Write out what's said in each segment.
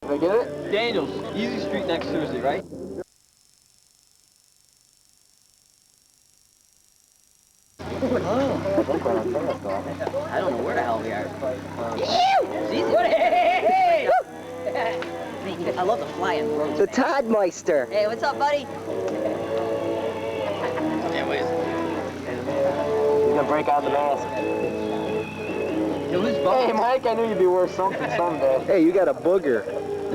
Did I get it? Daniels, Easy Street next Thursday, right? I don't know where the hell we are. It's easy. Hey! I love the flying roads. The Toddmeister. Hey, what's up, buddy? Anyways. He's gonna break out the mask. Hey, Mike, I knew you'd be worth something someday. Hey, you got a booger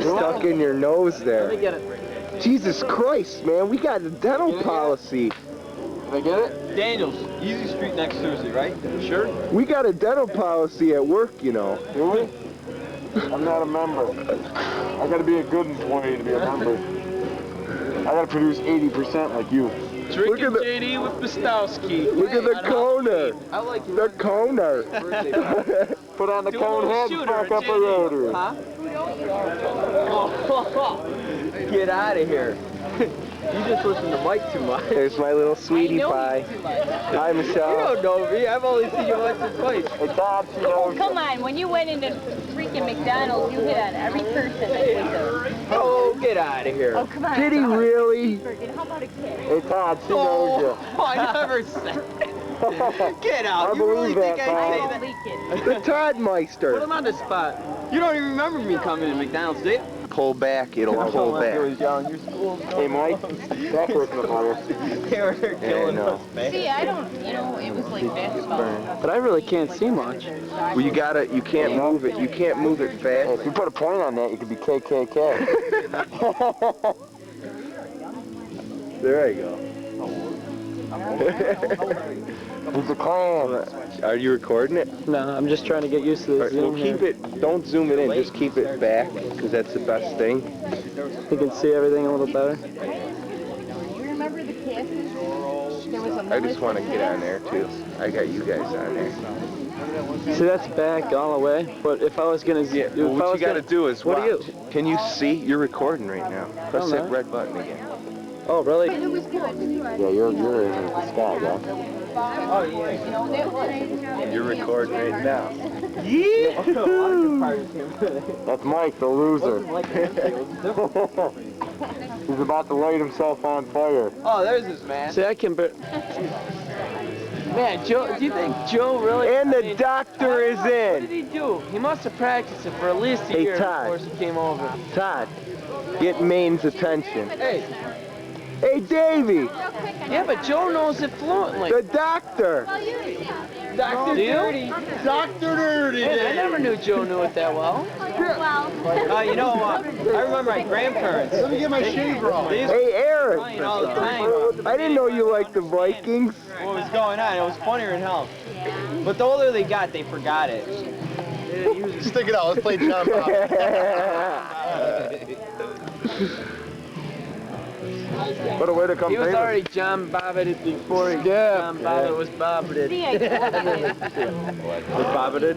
stuck in your nose there. Let me get it. Jesus Christ, man, we got a dental policy. Did I get it? Daniels, Easy Street next Thursday, right? Sure. We got a dental policy at work, you know. Do we? I'm not a member. I gotta be a good employee to be a member. I gotta produce 80% like you. Drinking JD with Pistowski. Look at the coner. I like the coner. Put on the Do cone head and fuck up a rotary. Huh? Get out of here. You just listen to Mike too much. There's my little sweetie pie. Hi, Michelle. You don't know me. I've only seen you once or twice. It's optional. Oh, come on. When you went into freaking McDonald's, you hit on every person that was there. Oh, get out of here. Oh, come on. Did he really? How about a kid? Hey, Todd, she knows you. I never said that. Get out. I You really believe think that, I I say don't that? leak it. The Put Toddmeister. him on the spot. You don't even remember me coming to McDonald's, do you? Pull back, it'll pull back. Hey, Mike, that person up there. They were killing us, man. See, I don't, you know, it was like basketball. But I really can't see much. Well, you can't move it. You can't move it Hey, fast. if you put a point on that, you could be KKK. There you go. He's a clown. Are you recording it? No, I'm just trying to get used to this. Well, keep it. Don't zoom it in. Just keep it back, because that's the best thing. You can see everything a little better. You remember the catfish? There was a I just want to get on there too. I got you guys on there. See, that's back all the way. But if I was gonna, Yeah. Well, what you got to do is What watch. do you? Can you see? You're recording right now. Press Oh, that no. red button again. Oh, really? Yeah, you're in the sky, yeah. Oh, yeah. You're recording right now. That's Mike, the loser. He's about to light himself on fire. Oh, there's this man. See, I can. Man, Joe, do you think Joe really? And the doctor is What did in. he do? He must have practiced it for at least a Hey, year Todd. before he came over. Todd, get Maine's attention. Hey, Hey, Davey, yeah, but Joe knows it fluently. the doctor. Dr. Dirty. Dr. Dirty! Man, I never knew Joe knew it that well. You know, I remember my grandparents. Let me get my shaver off. They used to Hey, Eric. crying all the time. I didn't know you liked the Vikings. What was going on? It was funnier than hell. But the older they got, they forgot it. Stick it out, let's play John Bob. What a way to come He was famous. already John Bobbitt before John Bobbitt was Bobbitt. See, I told you. Bobbited?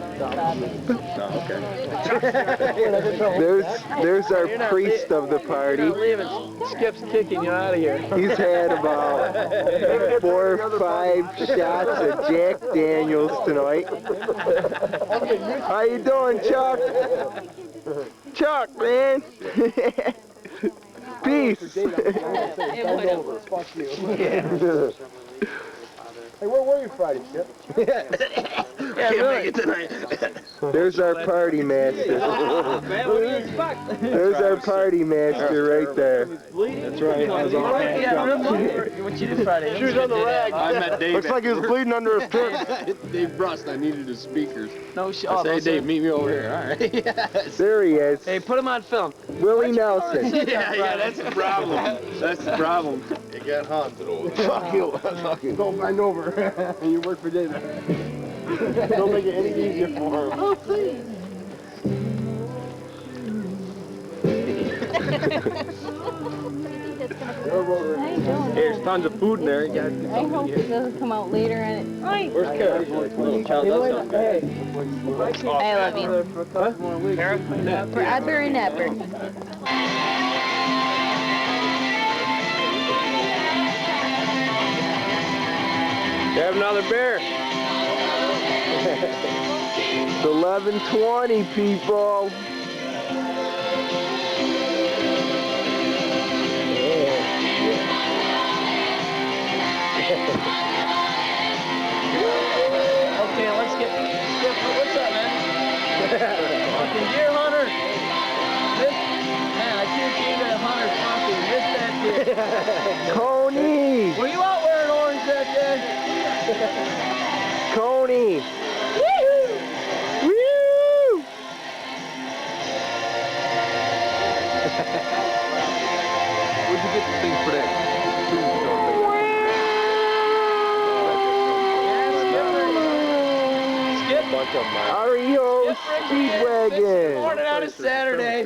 There's our priest of the party. You're not leaving. Skip's kicking you out of here. He's had about 4 or 5 shots of Jack Daniels tonight. How you doing, Chuck? Chuck, man. Peace. Hey, where were you Friday, Skip? Can't make it tonight. There's our party master. Man, what do you expect? There's our party master right there. That's right. What you did Friday? Shoes on the rag. I met Dave. Looks like he was bleeding under his tent. Dave Brust. I needed his speakers. No shit. I say, Dave, meet me over here. All right. Yes. There he is. Hey, put him on film. Willie Nelson. Yeah, that's the problem. That's the problem. It got haunted over. Fuck you. Fuck you. Don't bend over. And you work for David. Don't make it any easier for him. Oh, please. I don't. There's tons of food in there. You guys I hope it doesn't come out later and it. Where's Kara? I love you. Forever and ever. Have another beer. It's 11:20, people. Coney! Were you out wearing orange that day? Coney! Woo! Where'd you get the thing for that? Skip. Bunch of them. REO Speedwagon! Morning on a Saturday.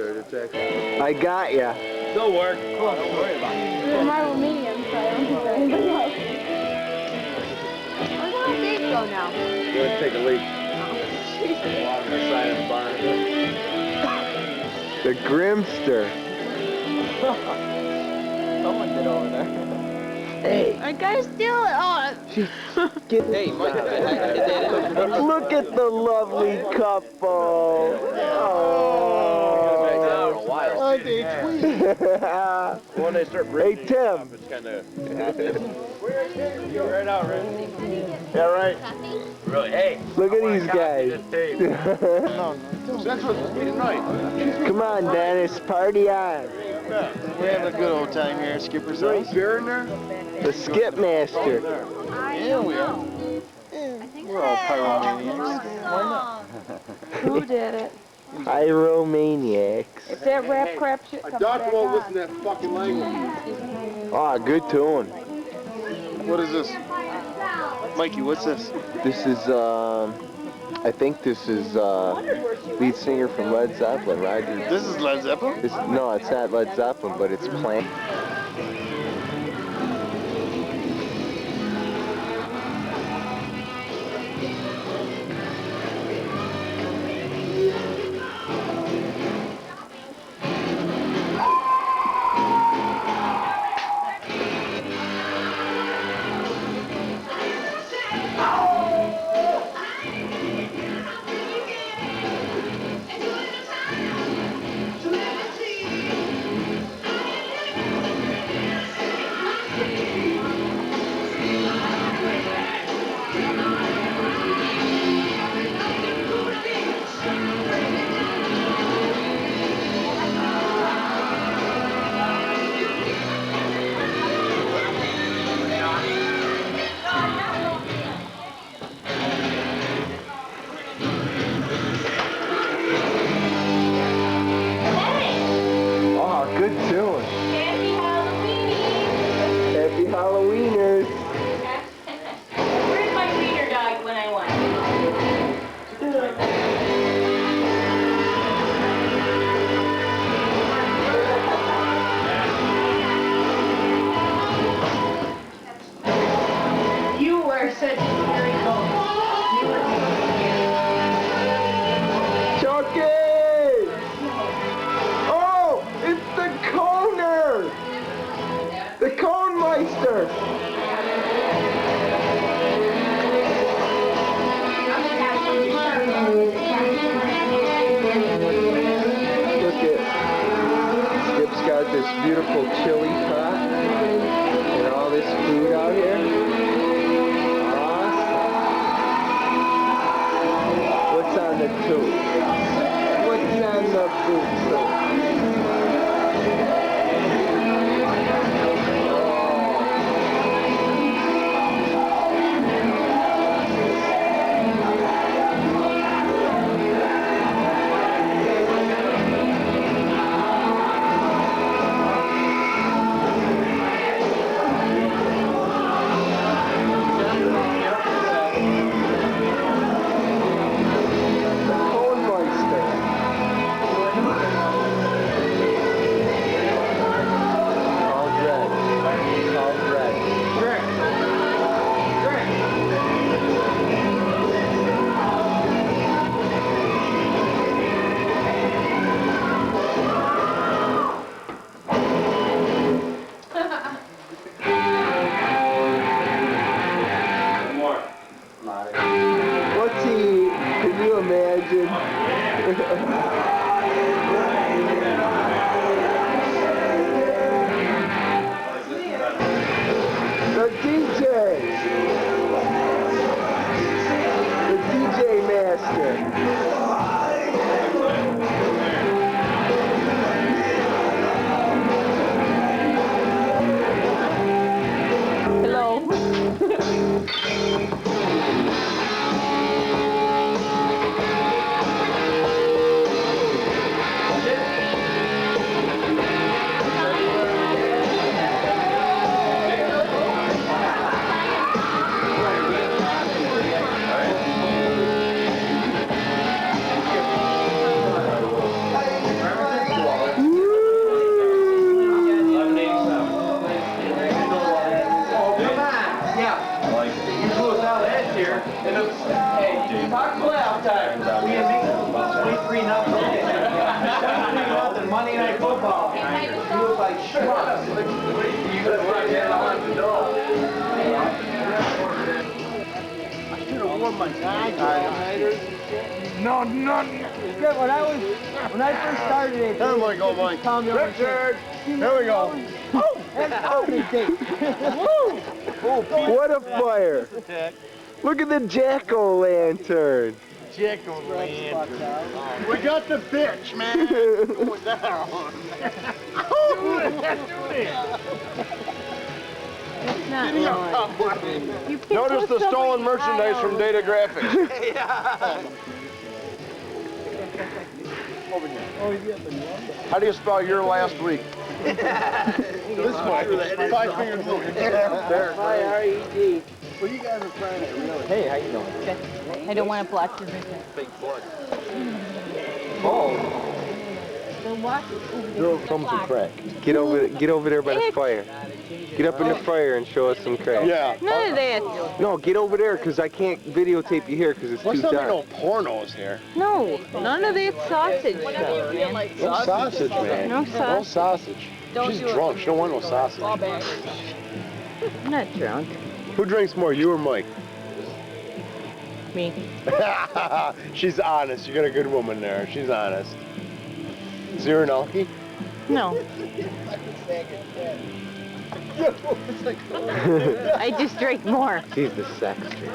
I got ya. Still work. Don't worry about it. They're my medium, so I don't think they're anybody else. Where's all the dates go now? Gonna take a leak. Along the side of the barn. The Grimster. Someone did over there. Hey, Are you guys still? Oh, Hey, Mike, look at the lovely couple. Oh. When they start Hey, breaking Tim. it's kind of. Right out, Rick. Yeah, right. Really? Hey. Look at these guys. That's what's me tonight. Come on, Dennis. Party on. We're having a good old time here at Skipper's house. Beer in there? The Skip Master. Yeah, we are. We're all pyromaniacs. who did it? Pyromaniacs. If that rap crap shit comes back on. listen to that fucking language. Oh, good tune. What is this? Mikey, what's this? This is, I think this is, lead singer from Led Zeppelin, Roger. This is Led Zeppelin? No, it's not Led Zeppelin, but it's Plant. Good tune. Happy Halloween! Happy Halloweeners. Where's my wiener dog when I want it? You were such a scary ghost. You were so scary. Chucky! Oh, it's the Coner! The Cone Meister! Look at Skip's got this beautiful chili pot and all this food out here. Awesome. What's on the tube? What's on the boot tube? No. Good. When I first started it, There we go, Mike. Richard. Here we go. What a fire! Look at the jack-o'-lantern. We got the bitch, man. Going down. It's not You picked Notice up the stolen somebody's merchandise eye from out. Data Graphics. How do you spell your last week? This way. 5 fingers moving. There. I-R-E-D. Well, you guys are trying it, really. Hey, how you doing? I don't want to block your vision. Big blood. The what? Girl, come some crack. Get over there by the fire. Get up in the fire and show us some crack. Yeah. None of that. No, get over there, because I can't videotape you here, because it's What's too something dark. no pornos here? No, none of that sausage stuff, man. No sausage, man. No No sausage. sausage. She's drunk. She don't want no sausage. I'm not drunk. Who drinks more, you or Mike? Me. She's honest. You got a good woman there. She's honest. Zero and Alki? No. I just drink more. She's the sexter.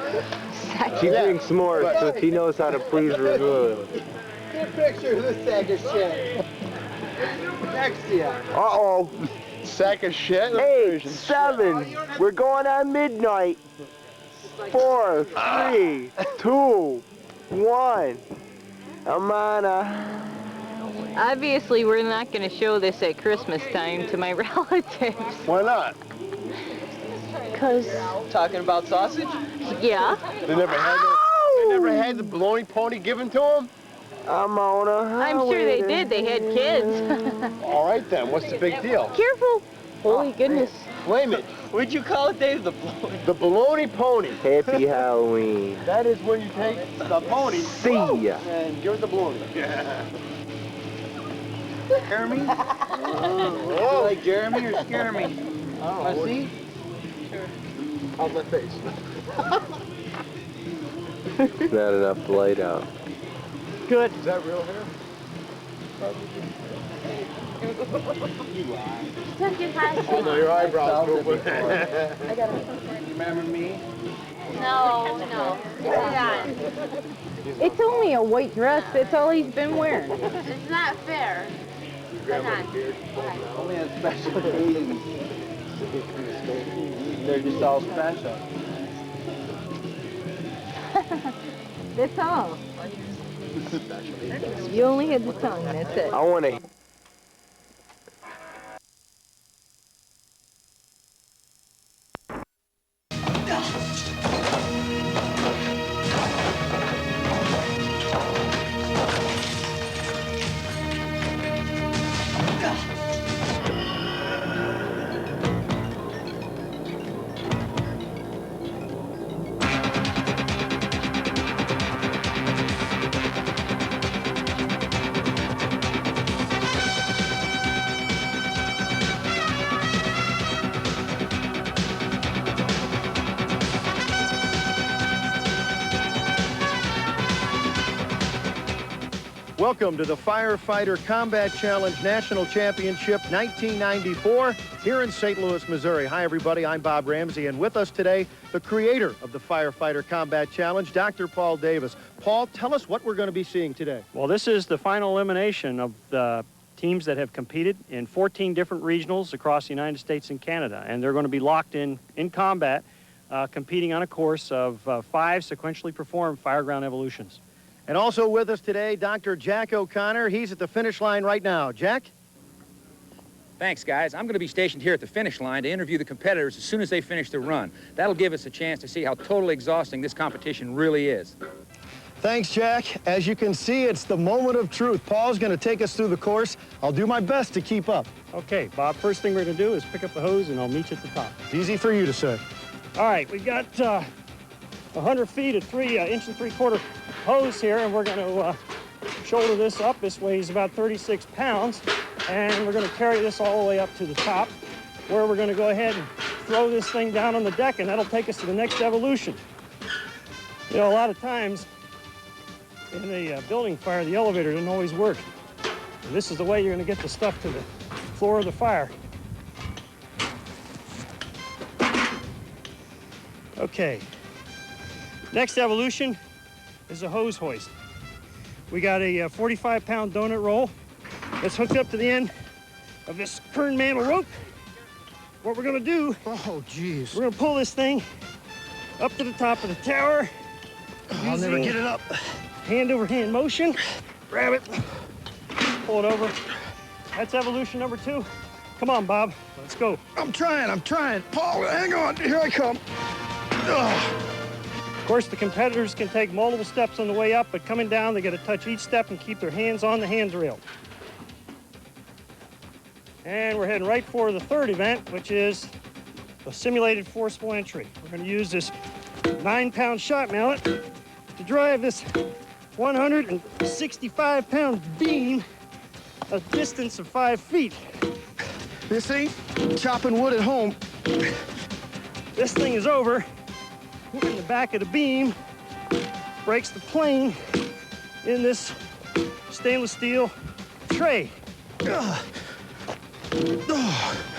Sex. She drinks more, so she knows how to please her good. Get a picture of this sack of shit. Next to you. Uh-oh. Sack of shit? 8, 7. We're going on midnight. 4, 3, 2, 1. Amana. Obviously, we're not going to show this at Christmas time to my relatives. Why not? Because, Talking about sausage? yeah. They never had the baloney pony given to them? I'm on a I'm sure they did. They had kids. All right then, what's the big deal? Careful. Holy goodness. Flame it. What'd you call it, Dave? The baloney? The baloney pony. Happy Halloween. That is when you take the pony See ya. and give it the baloney. Yeah. Jeremy? Oh. Like Jeremy or scare me? Oh, See? On my face. Not enough light out. Good. Is that real hair? Oh, no, your eyebrows go with it. Remember me? No. It's only a white dress. That's all he's been wearing. It's not fair. Only on special occasions. They're just all special. That's all. You only had the tongue. That's it. I want to. Welcome to the Firefighter Combat Challenge National Championship 1994 here in St. Louis, Missouri. Hi, everybody. I'm Bob Ramsey, and with us today, the creator of the Firefighter Combat Challenge, Dr. Paul Davis. Paul, tell us what we're going to be seeing today. Well, this is the final elimination of the teams that have competed in 14 different regionals across the United States and Canada, and they're going to be locked in combat, competing on a course of 5 sequentially performed fireground evolutions. And also with us today, Dr. Jack O'Connor. He's at the finish line right now. Jack? Thanks, guys. I'm going to be stationed here at the finish line to interview the competitors as soon as they finish their run. That'll give us a chance to see how totally exhausting this competition really is. Thanks, Jack. As you can see, it's the moment of truth. Paul's going to take us through the course. I'll do my best to keep up. Okay, Bob, first thing we're going to do is pick up the hose, and I'll meet you at the top. It's easy for you to say. All right, we've got 100 feet of 3 inch and 3/4 hose here, and we're going to shoulder this up. This weighs about 36 pounds. And we're going to carry this all the way up to the top, where we're going to go ahead and throw this thing down on the deck, and that'll take us to the next evolution. You know, a lot of times in a building fire, the elevator doesn't always work. And this is the way you're going to get the stuff to the floor of the fire. Okay. Next evolution is a hose hoist. We got a 45-pound donut roll that's hooked up to the end of this kern mantle rope. What we're gonna do, Oh, geez. we're gonna pull this thing up to the top of the tower. I'll never get it up. Hand over hand motion. Grab it, pull it over. That's evolution number 2. Come on, Bob, let's go. I'm trying. Paul, hang on. Here I come. Ugh. Of course, the competitors can take multiple steps on the way up, but coming down, they got to touch each step and keep their hands on the handrail. And we're heading right for the third event, which is the simulated forcible entry. We're going to use this 9-pound shot mallet to drive this 165-pound beam a distance of 5 feet. This ain't chopping wood at home. This thing is over in the back of the beam, breaks the plane in this stainless steel tray. Ugh.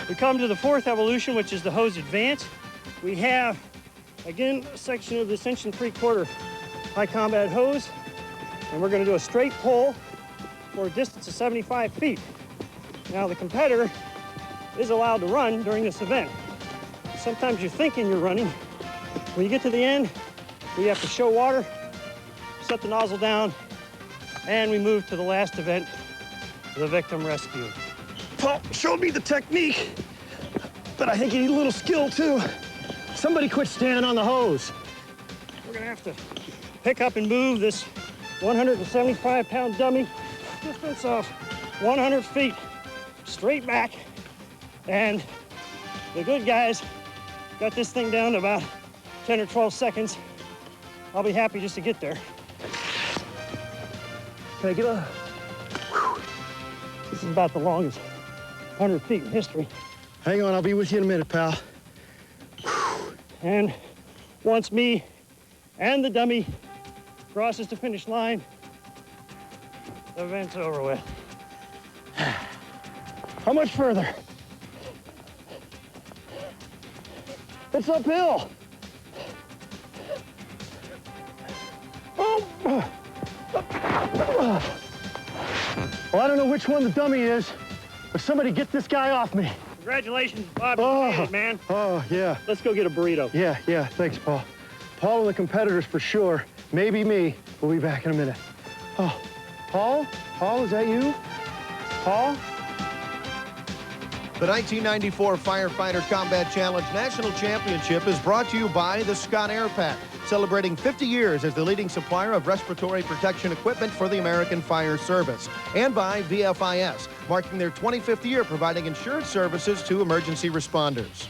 We come to the fourth evolution, which is the hose advance. We have, again, a section of this 1 3/4 high combat hose, and we're going to do a straight pull for a distance of 75 feet. Now, the competitor is allowed to run during this event. Sometimes you're thinking you're running. When you get to the end, we have to show water, set the nozzle down, and we move to the last event, the victim rescue. Paul showed me the technique, but I think you need a little skill too. Somebody quit standing on the hose. We're gonna have to pick up and move this 175-pound dummy distance of 100 feet straight back, and the good guys got this thing down to about 10 or 12 seconds. I'll be happy just to get there. Can I get a... Whew. This is about the longest 100 feet in history. Hang on, I'll be with you in a minute, pal. And once me and the dummy crosses the finish line, the event's over with. How much further? It's uphill. Oh. Well, I don't know which one the dummy is, but somebody get this guy off me. Congratulations, Bob. You made it, man. Oh, yeah. Let's go get a burrito. Yeah, thanks, Paul. Paul and the competitors for sure. Maybe me. We'll be back in a minute. Oh, Paul? Paul, is that you? Paul? The 1994 Firefighter Combat Challenge National Championship is brought to you by the Scott Air Pack, celebrating 50 years as the leading supplier of respiratory protection equipment for the American Fire Service, and by VFIS, marking their 25th year providing insurance services to emergency responders.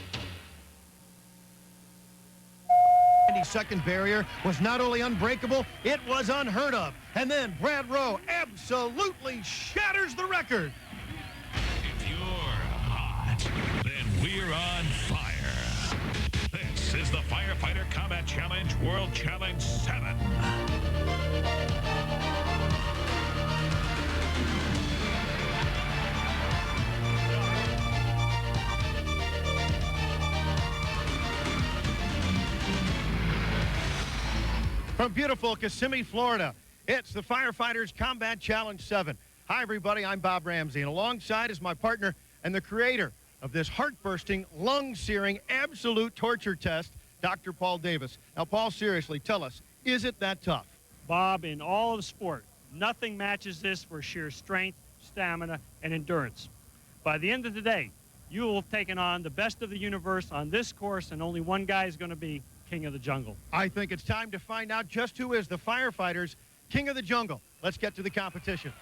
The 92nd barrier was not only unbreakable, it was unheard of. And then Brad Rowe absolutely shatters the record. If you're hot, then we're on fire. This is the Firefighter Combat Challenge World Challenge 7. From beautiful Kissimmee, Florida, it's the Firefighters Combat Challenge 7. Hi, everybody. I'm Bob Ramsey, and alongside is my partner and the creator of this heart-bursting, lung-searing, absolute torture test, Dr. Paul Davis. Now, Paul, seriously, tell us, is it that tough? Bob, in all of sport, nothing matches this for sheer strength, stamina, and endurance. By the end of the day, you will have taken on the best of the universe on this course, and only one guy is going to be King of the Jungle. I think it's time to find out just who is the Firefighters' King of the Jungle. Let's get to the competition.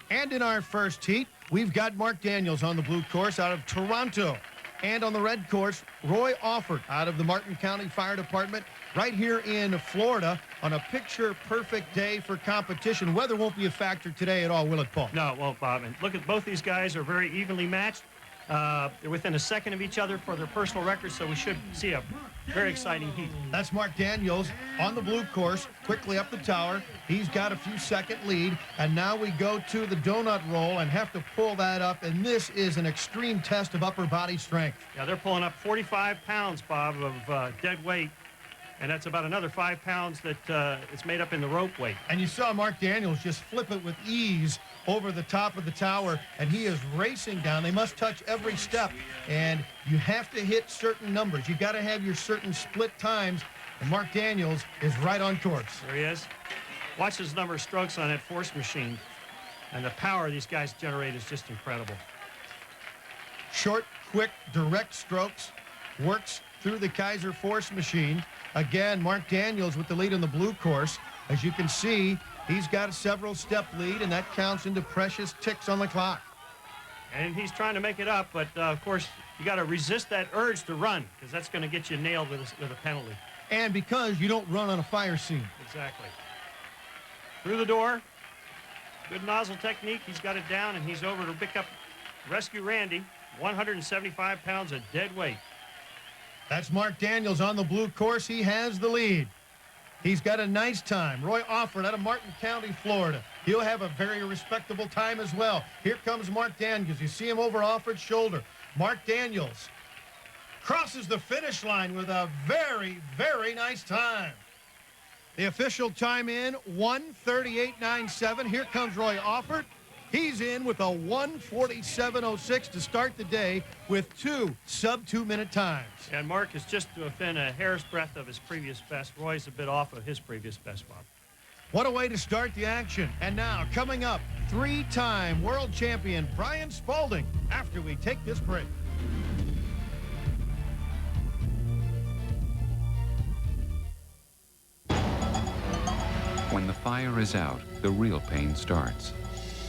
And in our first heat, we've got Mark Daniels on the blue course out of Toronto. And on the red course, Roy Offord out of the Martin County Fire Department. right here in Florida on a picture-perfect day for competition. Weather won't be a factor today at all, will it, Paul? No, it won't, Bob. And look at both these guys are very evenly matched. They're within a second of each other for their personal records, so we should see a very exciting heat. That's Mark Daniels on the blue course, quickly up the tower. He's got a few second lead, and now we go to the donut roll and have to pull that up, and this is an extreme test of upper body strength. Yeah, they're pulling up 45 pounds, Bob, of dead weight, and that's about another 5 pounds that is made up in the rope weight. And you saw Mark Daniels just flip it with ease over the top of the tower, and he is racing down. They must touch every step, and you have to hit certain numbers. You got to have your certain split times, and Mark Daniels is right on course. There he is. Watch his number of strokes on that force machine, and the power these guys generate is just incredible. Short, quick, direct strokes, works through the Kaiser force machine. Again, Mark Daniels with the lead on the blue course. As you can see, he's got a several step lead, and that counts into precious ticks on the clock. And he's trying to make it up, but of course, you got to resist that urge to run, because that's going to get you nailed with a penalty. And because you don't run on a fire scene. Exactly. Through the door. Good nozzle technique. He's got it down, and he's over to pick up Rescue Randy. 175 pounds of dead weight. That's Mark Daniels on the blue course. He has the lead. He's got a nice time. Roy Offord out of Martin County, Florida. He'll have a very respectable time as well. Here comes Mark Daniels. You see him over Offord's shoulder. Mark Daniels crosses the finish line with a very, very nice time. The official time in, 1:38.97. Here comes Roy Offord. He's in with a 1:47.06 to start the day with 2 sub-2-minute times. And Mark is just within a hair's breadth of his previous best. Roy's a bit off of his previous best, Bob. What a way to start the action. And now, coming up, 3-time world champion Brian Spaulding after we take this break. When the fire is out, the real pain starts.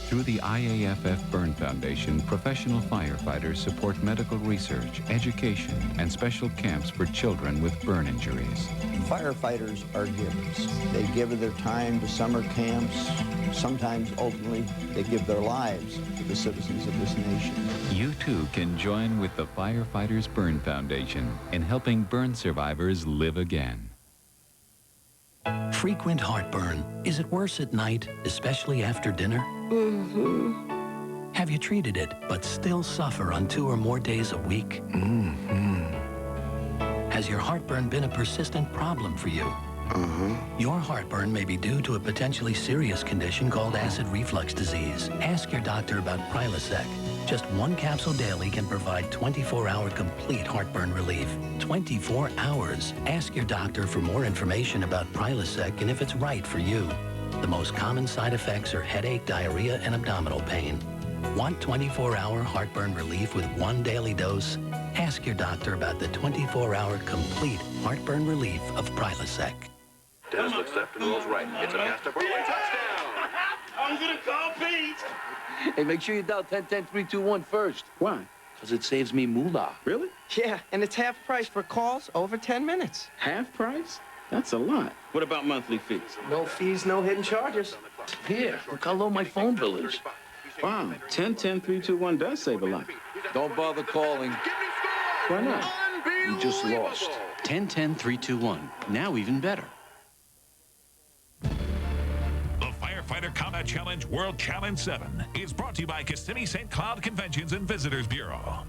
Through the IAFF Burn Foundation, professional firefighters support medical research, education, and special camps for children with burn injuries. Firefighters are givers. They give their time to summer camps. Sometimes, ultimately, they give their lives to the citizens of this nation. You too can join with the Firefighters Burn Foundation in helping burn survivors live again. Frequent heartburn. Is it worse at night, especially after dinner? Mm-hmm. Have you treated it, but still suffer on 2 or more days a week? Mm-hmm. Has your heartburn been a persistent problem for you? Your heartburn may be due to a potentially serious condition called acid reflux disease. Ask your doctor about Prilosec. Just 1 capsule daily can provide 24-hour complete heartburn relief. 24 hours. Ask your doctor for more information about Prilosec and if it's right for you. The most common side effects are headache, diarrhea, and abdominal pain. Want 24-hour heartburn relief with 1 daily dose? Ask your doctor about the 24-hour complete heartburn relief of Prilosec. Dennis looks left and rolls right. It's a pass to Burley. Touchdown! I'm gonna call Pete. Hey, make sure you dial 10-10-321 first. Why? Because it saves me moolah. Really? Yeah, and it's half price for calls over 10 minutes. Half price? That's a lot. What about monthly fees? No fees, no hidden charges. Here, look how low my phone bill is. Wow, 10-10-321 does save a lot. Don't bother calling. Why not? You just lost. 10-10-321. Now even better. The Firefighter Combat Challenge World Challenge 7 is brought to you by Kissimmee St. Cloud Conventions and Visitors Bureau.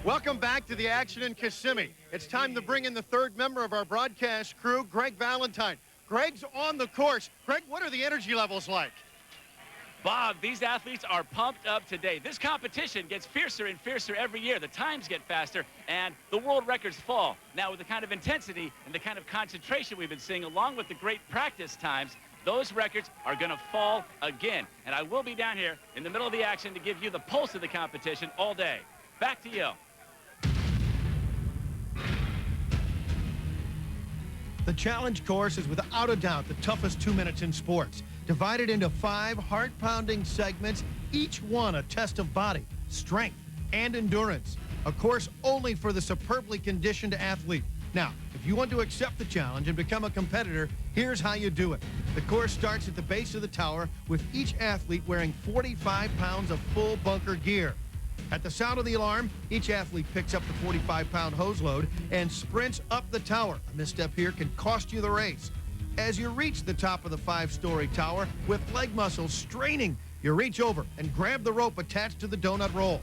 Welcome back to the action in Kissimmee. It's time to bring in the 3rd member of our broadcast crew, Greg Valentine. Greg's on the course. Greg, what are the energy levels like? Bob, these athletes are pumped up today. This competition gets fiercer and fiercer every year. The times get faster, and the world records fall. Now, with the kind of intensity and the kind of concentration we've been seeing, along with the great practice times, those records are going to fall again. And I will be down here in the middle of the action to give you the pulse of the competition all day. Back to you. The challenge course is without a doubt the toughest 2 minutes in sports. Divided into 5 heart-pounding segments, each one a test of body, strength, and endurance. A course only for the superbly conditioned athlete. Now, if you want to accept the challenge and become a competitor, here's how you do it. The course starts at the base of the tower with each athlete wearing 45 pounds of full bunker gear. At the sound of the alarm, each athlete picks up the 45-pound hose load and sprints up the tower. A misstep here can cost you the race. As you reach the top of the 5-story tower, with leg muscles straining, you reach over and grab the rope attached to the donut roll.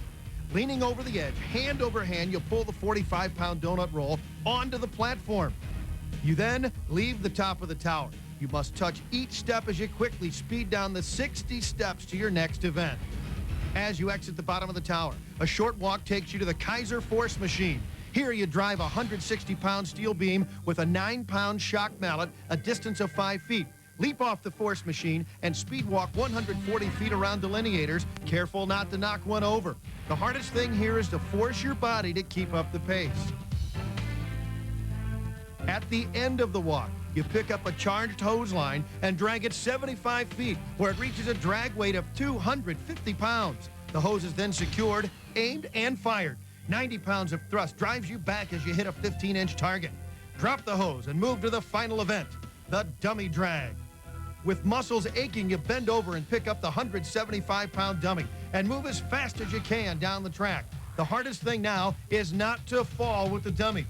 Leaning over the edge, hand over hand, you pull the 45-pound donut roll onto the platform. You then leave the top of the tower. You must touch each step as you quickly speed down the 60 steps to your next event. As you exit the bottom of the tower, a short walk takes you to the Kaiser Force machine. Here you drive a 160-pound steel beam with a 9-pound shock mallet a distance of 5 feet. Leap off the force machine and speed walk 140 feet around delineators, careful not to knock one over. The hardest thing here is to force your body to keep up the pace. At the end of the walk, you pick up a charged hose line and drag it 75 feet, where it reaches a drag weight of 250 pounds. The hose is then secured, aimed, and fired. 90 pounds of thrust drives you back as you hit a 15-inch target. Drop the hose and move to the final event, the dummy drag. With muscles aching, you bend over and pick up the 175-pound dummy and move as fast as you can down the track. The hardest thing now is not to fall with the dummy.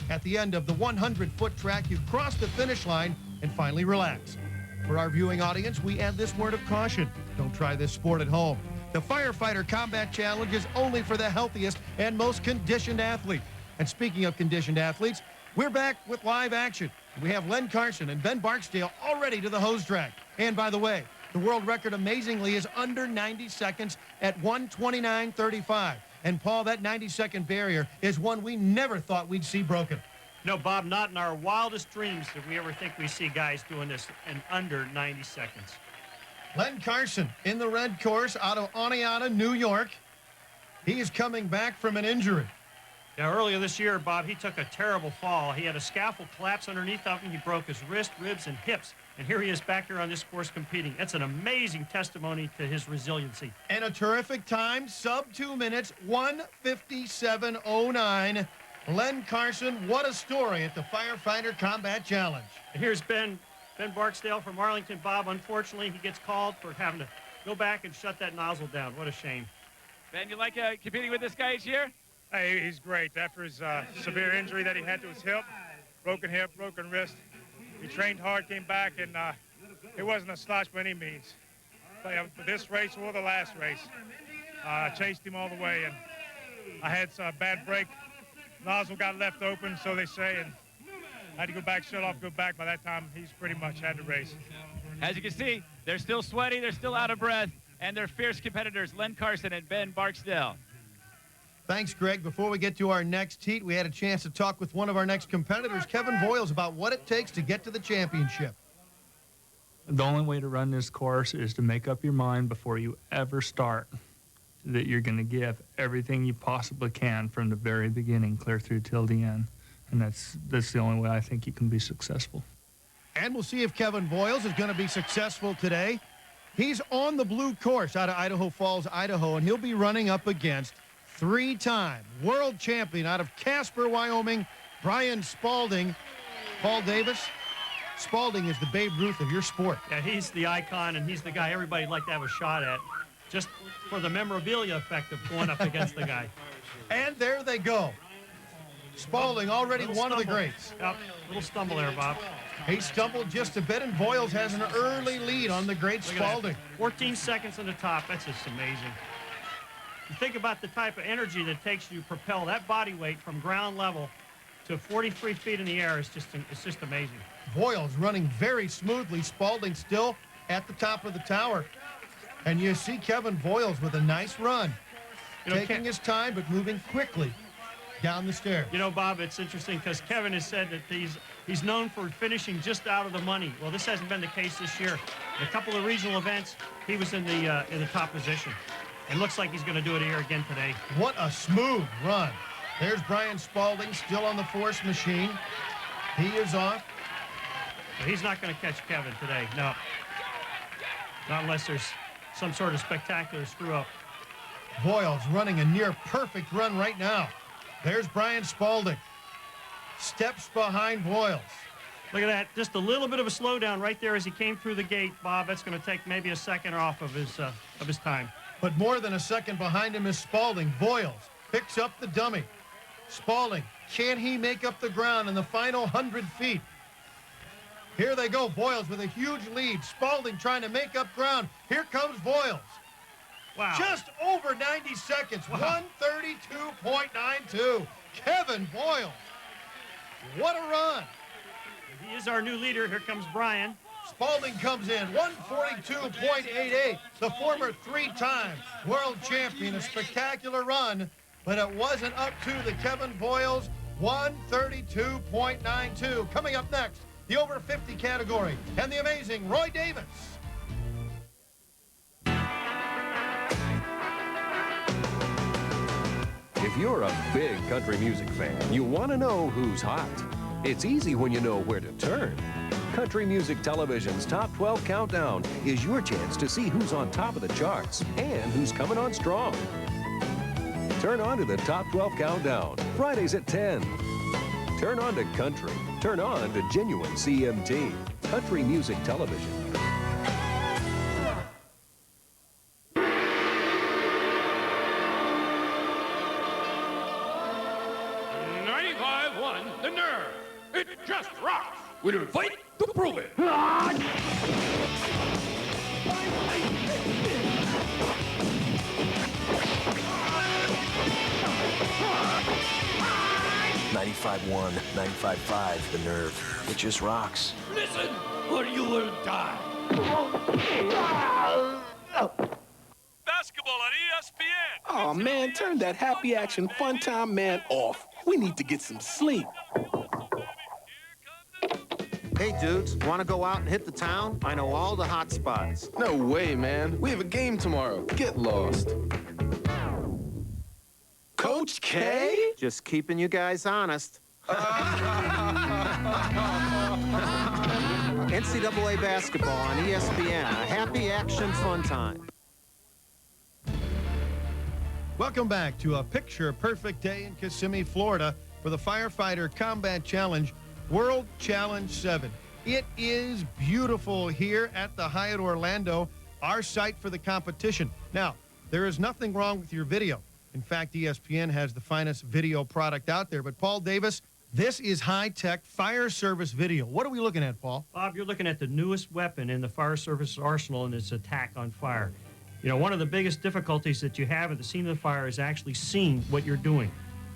At the end of the 100-foot track, you cross the finish line and finally relax. For our viewing audience, we add this word of caution. Don't try this sport at home. The Firefighter Combat Challenge is only for the healthiest and most conditioned athlete. And speaking of conditioned athletes, we're back with live action. We have Len Carson and Ben Barksdale already to the hose drag. And by the way, the world record amazingly is under 90 seconds at 1:29:35. And Paul, that 90-second barrier is one we never thought we'd see broken. No, Bob, not in our wildest dreams did we ever think we see guys doing this in under 90 seconds. Len Carson in the red course out of Oneonta, New York. He is coming back from an injury. Now, earlier this year, Bob, he took a terrible fall. He had a scaffold collapse underneath of him. He broke his wrist, ribs, and hips. And here he is back here on this course competing. It's an amazing testimony to his resiliency. And a terrific time, sub 2 minutes, 1:57:09. Len Carson, what a story at the Firefighter Combat Challenge. And here's Ben Barksdale from Arlington. Bob, unfortunately, he gets called for having to go back and shut that nozzle down. What a shame. Ben, you like competing with this guy each year? Hey, he's great. After his severe injury that he had to his hip, broken wrist, he trained hard, came back, and it wasn't a slouch by any means. This race or the last race, chased him all the way, and I had a bad break. Nozzle got left open, so they say, and I had to go back, shut off, go back. By that time, he's pretty much had the race. As you can see, they're still sweaty, they're still out of breath, and they're fierce competitors, Len Carson and Ben Barksdale. Thanks, Greg. Before we get to our next heat, we had a chance to talk with one of our next competitors, Kevin Voiles, about what it takes to get to the championship. The only way to run this course is to make up your mind before you ever start that you're going to give everything you possibly can from the very beginning clear through till the end. And that's the only way I think you can be successful. And we'll see if Kevin Voiles is going to be successful today. He's on the blue course out of Idaho Falls, Idaho, and he'll be running up against three-time world champion out of Casper, Wyoming, Brian Spalding. Paul Davis, Spalding is the Babe Ruth of your sport. Yeah, he's the icon, and he's the guy everybody'd like to have a shot at, just for the memorabilia effect of going up against the guy. And there they go. Spalding, already one of the greats. Yep, little stumble there, Bob. He stumbled just a bit, and Voiles has an early lead on the great Spalding. 14 seconds on the top. That's just amazing. You think about the type of energy that it takes you to propel that body weight from ground level to 43 feet in the air. It's just amazing. Voiles running very smoothly. Spalding still at the top of the tower. And you see Kevin Voiles with a nice run. Taking his time, but moving quickly down the stairs. You know, Bob, it's interesting because Kevin has said that he's known for finishing just out of the money. Well, this hasn't been the case this year. In a couple of regional events, he was in the top position. And looks like he's going to do it here again today. What a smooth run. There's Brian Spalding still on the force machine. He is off. But he's not going to catch Kevin today, no. Not unless there's some sort of spectacular screw-up. Voiles running a near-perfect run right now. There's Brian Spalding. steps behind Boyles. Look at that, just a little bit of a slowdown right there as he came through the gate, Bob. That's going to take maybe a second off of his time. But more than a second behind him is Spaulding. Boyles picks up the dummy. Spaulding, can he make up the ground in the final 100 feet? Here they go, Boyles with a huge lead. Spaulding trying to make up ground. Here comes Boyles. Wow. Just over 90 seconds, wow. 132.92. Kevin Boyles. What a run. He is our new leader. Here comes Brian. Spaulding comes in, 142.88. The former three-time world champion, a spectacular run, but it wasn't up to the Kevin Boyles, 132.92. Coming up next, the over 50 category, and the amazing Roy Davis. If you're a big country music fan, you want to know who's hot. It's easy when you know where to turn. Country Music Television's Top 12 Countdown is your chance to see who's on top of the charts and who's coming on strong. Turn on to the Top 12 Countdown, Fridays at 10. Turn on to country. Turn on to genuine CMT. Country Music Television. 95.1, The Nerve. It just rocks. We didn't fight to prove it. 95.1, 95.5, The Nerve. It just rocks. Listen, or you will die. Basketball on ESPN. Oh, man, turn that happy action fun time man off. We need to get some sleep. Hey, dudes, want to go out and hit the town? I know all the hot spots. No way, man. We have a game tomorrow. Get lost. Coach K? Just keeping you guys honest. NCAA basketball on ESPN. A happy action fun time. Welcome back to a picture-perfect day in Kissimmee, Florida for the Firefighter Combat Challenge World Challenge 7. It is beautiful here at the Hyatt Orlando, our site for the competition. Now, there is nothing wrong with your video. In fact, ESPN has the finest video product out there. But, Paul Davis, this is high-tech fire service video. What are we looking at, Paul? Bob, you're looking at the newest weapon in the fire service arsenal in its attack on fire. You know, one of the biggest difficulties that you have at the scene of the fire is actually seeing what you're doing.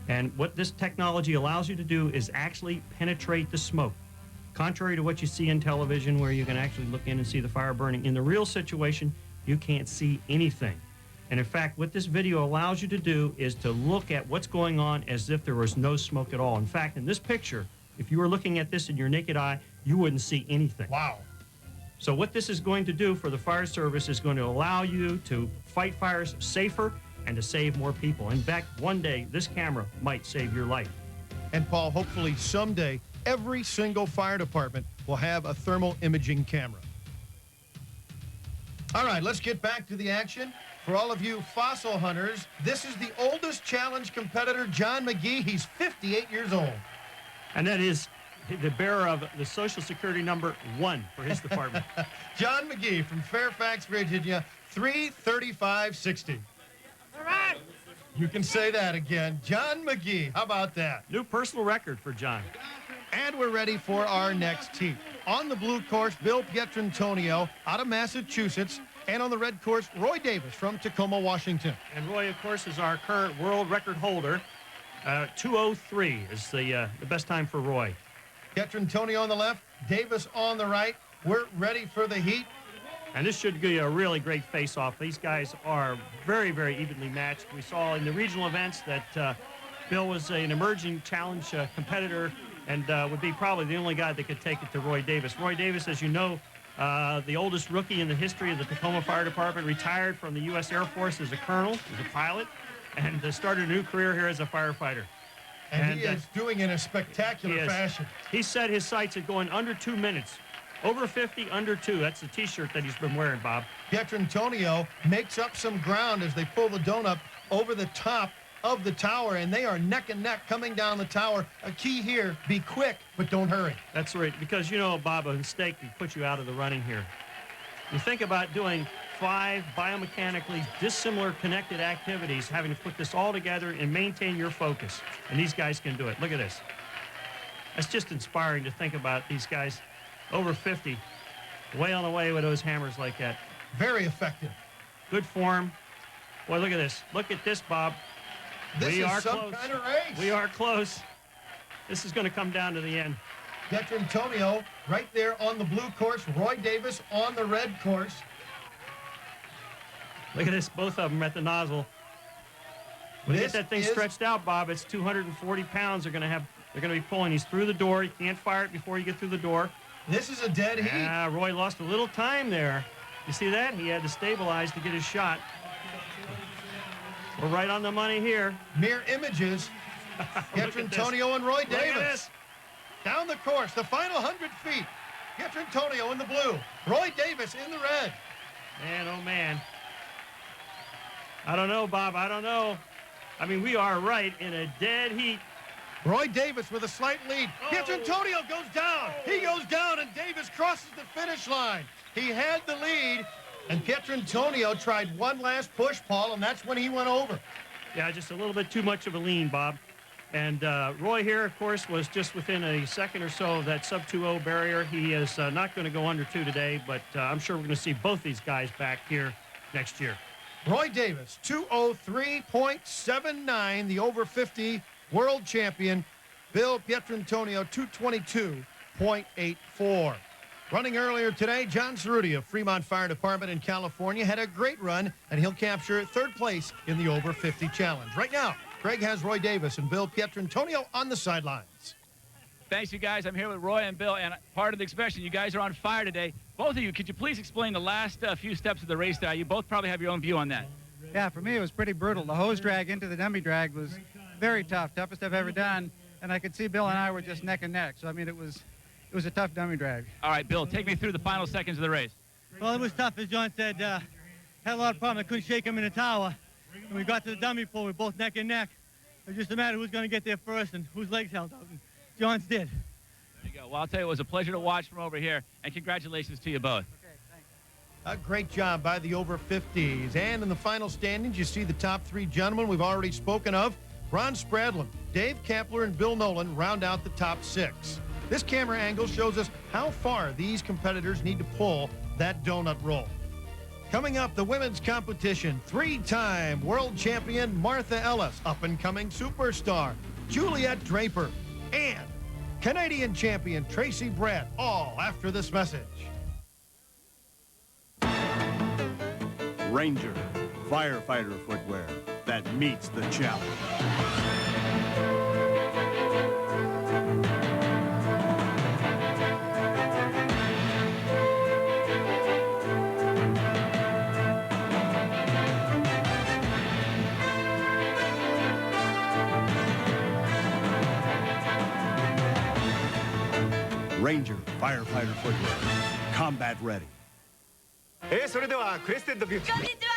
And what this technology allows you to do is actually penetrate the smoke. Contrary to what you see in television where you can actually look in and see the fire burning, in the real situation, you can't see anything. And in fact, what this video allows you to do is to look at what's going on as if there was no smoke at all. In fact, in this picture, if you were looking at this in your naked eye, you wouldn't see anything. Wow. So what this is going to do for the fire service is going to allow you to fight fires safer and to save more people. In fact, one day, this camera might save your life. And, Paul, hopefully someday, every single fire department will have a thermal imaging camera. All right, let's get back to the action. For all of you fossil hunters, this is the oldest challenge competitor, John McGee. He's 58 years old. And that is the bearer of the Social Security number 1 for his department. John McGee from Fairfax, Virginia, 335.60. All right. You can say that again. John McGee. How about that? New personal record for John. And we're ready for our next heat. On the blue course, Bill Pietrantonio out of Massachusetts. And on the red course, Roy Davis from Tacoma, Washington. And Roy, of course, is our current world record holder. 2:03 is the best time for Roy. Pietrantonio on the left, Davis on the right. We're ready for the heat. And this should be a really great face-off. These guys are very, very evenly matched. We saw in the regional events that Bill was an emerging challenge competitor and would be probably the only guy that could take it to Roy Davis. Roy Davis, as you know, the oldest rookie in the history of the Tacoma Fire Department, retired from the U.S. Air Force as a colonel, as a pilot, and started a new career here as a firefighter. And he is doing it in a spectacular fashion. He set his sights at going under 2 minutes. Over 50, under 2. That's the T-shirt that he's been wearing, Bob. Pietrantonio makes up some ground as they pull the donut over the top of the tower, and they are neck and neck coming down the tower. A key here, be quick, but don't hurry. That's right, because, you know, Bob, a mistake can put you out of the running here. You think about doing 5 biomechanically dissimilar connected activities, having to put this all together and maintain your focus. And these guys can do it. Look at this. That's just inspiring to think about these guys over 50, wailing away with those hammers like that. Very effective. Good form. Boy, look at this. Look at this, Bob. This we is are some close. kind of race. We are close. This is going to come down to the end. Pietrantonio right there on the blue course. Roy Davis on the red course. Look at this, both of them at the nozzle. When they get that thing stretched out, Bob, it's 240 pounds they're going to be pulling. He's through the door. You can't fire it before you get through the door. This is a dead heat. Yeah, Roy lost a little time there. You see that? He had to stabilize to get his shot. We're right on the money here. Mere images. Pietrantonio and Roy Davis. Look at this. Down the course, the final 100 feet. Pietrantonio in the blue. Roy Davis in the red. Man, oh, man. I don't know, Bob. I don't know. I mean, we are right in a dead heat. Roy Davis with a slight lead. Oh. Pietrantonio goes down. He goes down, and Davis crosses the finish line. He had the lead, and Pietrantonio tried one last push, Paul, and that's when he went over. Yeah, just a little bit too much of a lean, Bob. And Roy here, of course, was just within a second or so of that sub 2-0 barrier. He is not going to go under 2 today, but I'm sure we're going to see both these guys back here next year. Roy Davis, 2:03.79, the over 50 world champion. Bill Pietrantonio, 2:22.84. Running earlier today, John Cerruti of Fremont Fire Department in California had a great run, and he'll capture 3rd place in the over 50 challenge. Right now, Greg has Roy Davis and Bill Pietrantonio on the sidelines. Thanks, you guys. I'm here with Roy and Bill, and part of the expression, you guys are on fire today. Both of you, could you please explain the last few steps of the race there? You both probably have your own view on that. Yeah, for me, it was pretty brutal. The hose drag into the dummy drag was very tough, toughest I've ever done, and I could see Bill and I were just neck and neck. So, I mean, it was a tough dummy drag. All right, Bill, take me through the final seconds of the race. Well, it was tough, as John said. Had a lot of problems. I couldn't shake him in the tower. When we got to the dummy pool, we were both neck and neck. It was just a matter of who's going to get there first and whose legs held out. And John's did. There you go. Well, I'll tell you, it was a pleasure to watch from over here, and congratulations to you both. Okay, thanks. A great job by the over 50s. And in the final standings, you see the top 3 gentlemen we've already spoken of. Ron Spradlin, Dave Kappler, and Bill Nolan round out the top 6. This camera angle shows us how far these competitors need to pull that donut roll. Coming up, the women's competition, 3-time world champion Martha Ellis, up-and-coming superstar Juliet Draper, and Canadian champion Tracy Brett, all after this message. Ranger, firefighter footwear that meets the challenge. Ranger, firefighter footwear, combat ready. それではクレステッドビューティー。こんにちは。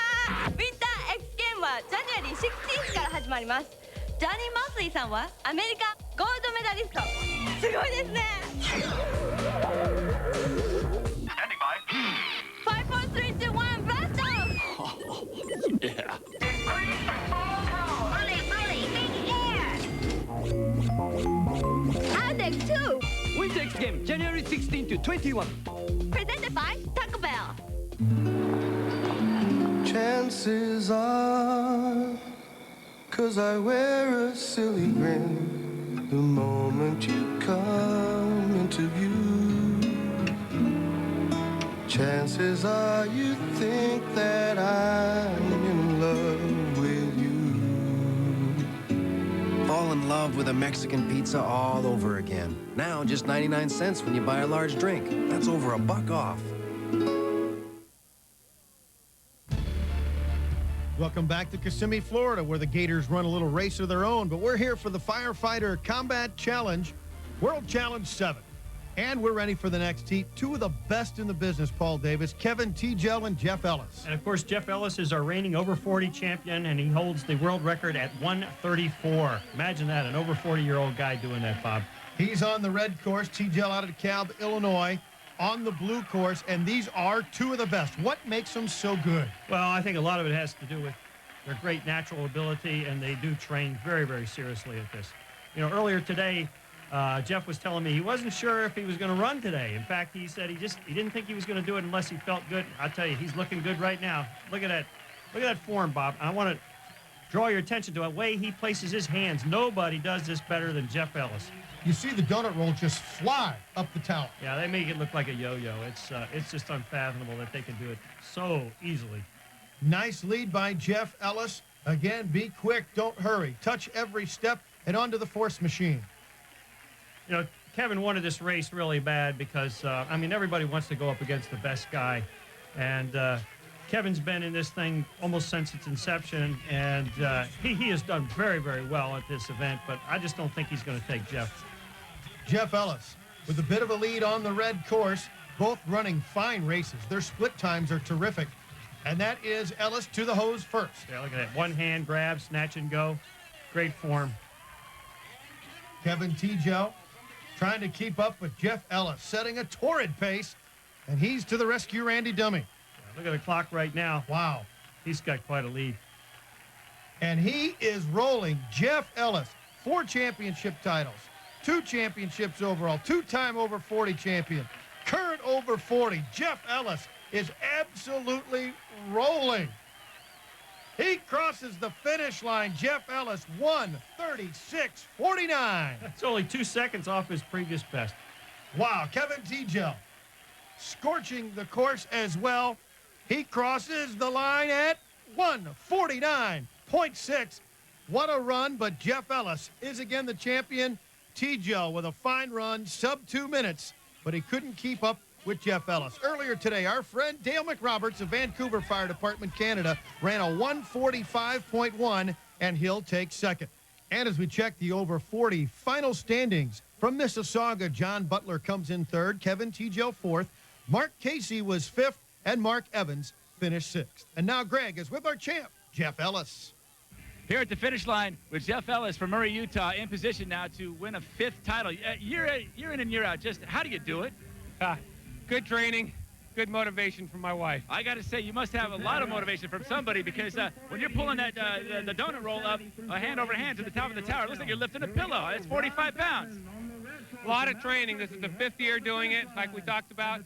ウィンター X ゲームはジャニュアリー16から始まります。ジャニー・マースリーさんはアメリカゴールドメダリスト。すごいですね。Standing by. 5, 4, 3, 2, 1, blast off! Yeah. Outdex 2. Winter X Game, January 16 to 21. Presented by Taco Bell. Chances are, 'cause I wear a silly grin the moment you come into view. Chances are you think that I'm in love with you. Fall in love with a Mexican pizza all over again. Now just 99 cents when you buy a large drink. That's over $1 off. Welcome back to Kissimmee, Florida, where the Gators run a little race of their own, but we're here for the Firefighter Combat Challenge, World Challenge 7. And we're ready for the next heat. Two of the best in the business, Paul Davis, Kevin Tegel and Jeff Ellis. And, of course, Jeff Ellis is our reigning over 40 champion, and he holds the world record at 134. Imagine that, an over 40-year-old guy doing that, Bob. He's on the red course, Tegel out of DeKalb, Illinois, on the blue course, and these are two of the best. What makes them so good? Well, I think a lot of it has to do with their great natural ability, and they do train very, very seriously at this. You know, earlier today, Jeff was telling me he wasn't sure if he was going to run today. In fact, he said he didn't think he was going to do it unless he felt good. I'll tell you, he's looking good right now. Look at that form, Bob. I want to draw your attention to the way he places his hands. Nobody does this better than Jeff Ellis. You see the donut roll just fly up the tower. Yeah, they make it look like a yo-yo. It's just unfathomable that they can do it so easily. Nice lead by Jeff Ellis. Again, be quick, don't hurry. Touch every step and onto the force machine. You know, Kevin wanted this race really bad because, I mean, everybody wants to go up against the best guy. And Kevin's been in this thing almost since its inception, and he has done very, very well at this event, but I just don't think he's going to take Jeff. Jeff Ellis with a bit of a lead on the red course, both running fine races. Their split times are terrific. And that is Ellis to the hose first. Yeah, look at that. One hand grab, snatch and go. Great form. Kevin Tegel trying to keep up with Jeff Ellis, setting a torrid pace, and he's to the rescue, Randy Dummy. Yeah, look at the clock right now. Wow. He's got quite a lead. And he is rolling. Jeff Ellis, 4 championship titles, 2 championships overall, 2-time over 40 champion, current over 40. Jeff Ellis is absolutely rolling. He crosses the finish line. Jeff Ellis, 1:36.49. That's only 2 seconds off his previous best. Wow, Kevin Tegel scorching the course as well. He crosses the line at 1:49.6. What a run, but Jeff Ellis is again the champion. Tegel with a fine run, sub 2 minutes, but he couldn't keep up with Jeff Ellis. Earlier today, our friend Dale McRoberts of Vancouver Fire Department, Canada, ran a 1:45.1, and he'll take second. And as we check the over 40 final standings, from Mississauga, John Butler comes in third, Kevin Tegel fourth, Mark Casey was fifth, and Mark Evans finished sixth. And now Greg is with our champ, Jeff Ellis. Here at the finish line with Jeff Ellis from Murray, Utah, in position now to win a 5th title. Year in and year out, just how do you do it? Good training, good motivation from my wife. I got to say, you must have a lot of motivation from somebody, because when you're pulling that the donut roll up hand over hand to the top of the tower, it looks like you're lifting a pillow. It's 45 pounds. A lot of training. This is the 5th year doing it, like we talked about,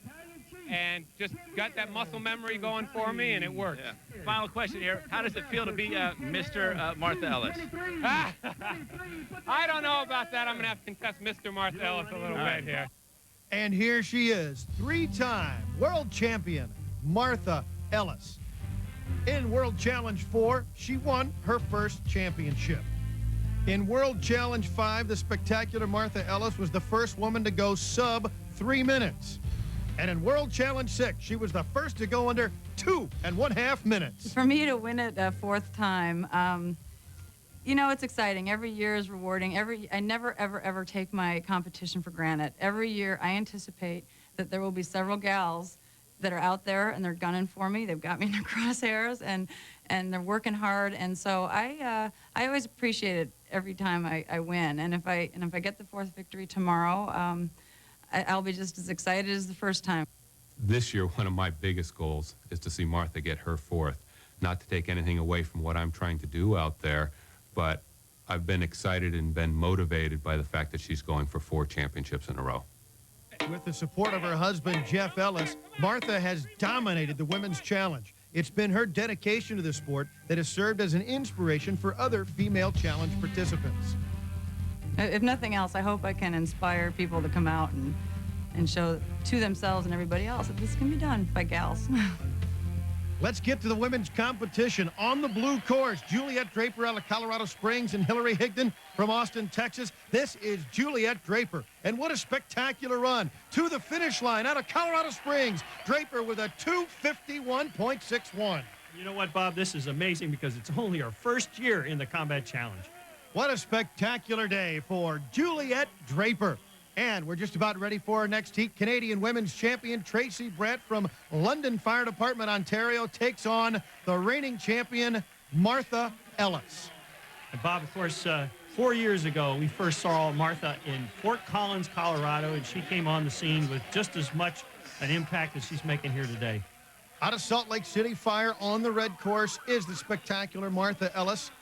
and just got that muscle memory going for me, and it works. Yeah. Final question here. How does it feel to be Mr. Martha Ellis? I don't know about that. I'm going to have to contest Mr. Martha Ellis a little bit here. And here she is, 3-time world champion, Martha Ellis. In World Challenge 4, she won her first championship. In World Challenge 5, the spectacular Martha Ellis was the first woman to go sub 3 minutes. And in World Challenge 6, she was the first to go under 2.5 minutes. For me to win it a 4th time, you know, it's exciting. Every year is rewarding. I never, ever, ever take my competition for granted. Every year I anticipate that there will be several gals that are out there and they're gunning for me. They've got me in their crosshairs and they're working hard. And so I always appreciate it every time I win. And if I get the 4th victory tomorrow, I'll be just as excited as the first time. This year, one of my biggest goals is to see Martha get her 4th. Not to take anything away from what I'm trying to do out there, but I've been excited and been motivated by the fact that she's going for 4 championships in a row. With the support of her husband, Jeff Ellis, Martha has dominated the women's challenge. It's been her dedication to the sport that has served as an inspiration for other female challenge participants. If nothing else, I hope I can inspire people to come out and show to themselves and everybody else that this can be done by gals. Let's get to the women's competition. On the blue course, Juliet Draper out of Colorado Springs and Hillary Higdon from Austin, Texas. This is Juliet Draper. And what a spectacular run. To the finish line out of Colorado Springs. Draper with a 2:51.61. You know what, Bob? This is amazing because it's only our first year in the Combat Challenge. What a spectacular day for Juliet Draper. And we're just about ready for our next heat. Canadian women's champion Tracy Brett from London Fire Department, Ontario, takes on the reigning champion Martha Ellis. And Bob, of course, 4 years ago, we first saw Martha in Fort Collins, Colorado, and she came on the scene with just as much an impact as she's making here today. Out of Salt Lake City Fire on the red course is the spectacular Martha Ellis.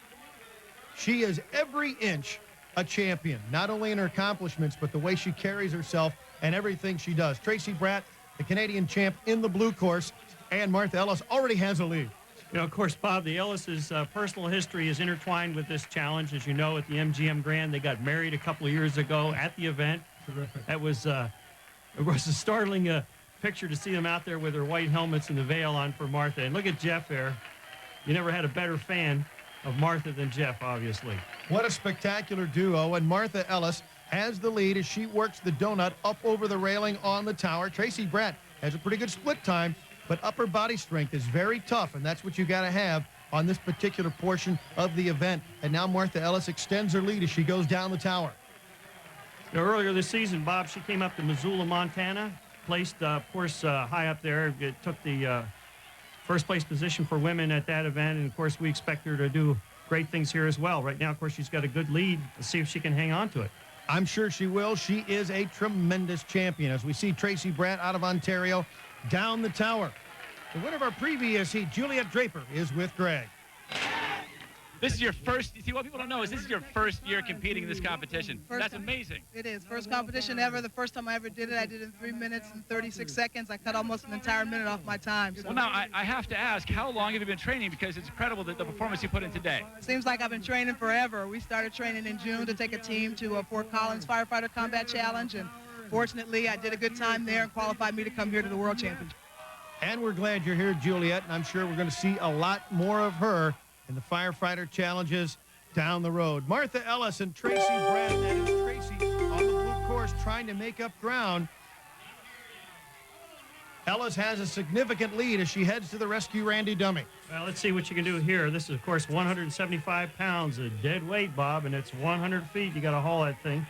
She is every inch a champion, not only in her accomplishments, but the way she carries herself and everything she does. Tracy Brett, the Canadian champ in the blue course, and Martha Ellis already has a lead. You know, of course, Bob, the Ellis's personal history is intertwined with this challenge. As you know, at the MGM Grand, they got married a couple of years ago at the event. Terrific. That was, it was a startling picture to see them out there with their white helmets and the veil on for Martha. And look at Jeff there. You never had a better fan of Martha than Jeff, obviously. What a spectacular duo, and Martha Ellis has the lead as she works the donut up over the railing on the tower. Tracy Brett has a pretty good split time, but upper body strength is very tough, and that's what you got to have on this particular portion of the event. And now Martha Ellis extends her lead as she goes down the tower. Now, earlier this season, Bob, she came up to Missoula, Montana, placed, of course, high up there. It took the first place position for women at that event, and of course we expect her to do great things here as well. Right now, of course, she's got a good lead. Let's see if she can hang on to it. I'm sure she will. She is a tremendous champion. As we see Tracy Brett out of Ontario down the tower. The winner of our previous heat, Juliet Draper, is with Greg. This is your first, see, what people don't know is this is your first year competing in this competition. That's amazing. It is. First competition ever. The first time I ever did it, I did it in 3 minutes and 36 seconds. I cut almost an entire minute off my time. So. Well, now, I have to ask, how long have you been training? Because it's incredible the performance you put in today. Seems like I've been training forever. We started training in June to take a team to a Fort Collins Firefighter Combat Challenge, and fortunately, I did a good time there and qualified me to come here to the World Championship. And we're glad you're here, Juliet, and I'm sure we're going to see a lot more of her in the firefighter challenges down the road. Martha Ellis and Tracy Brett, that is Tracy on the blue course trying to make up ground. Ellis has a significant lead as she heads to the rescue Randy dummy. Well, let's see what you can do here. This is, of course, 175 pounds of dead weight, Bob, and it's 100 feet. You got to haul that thing.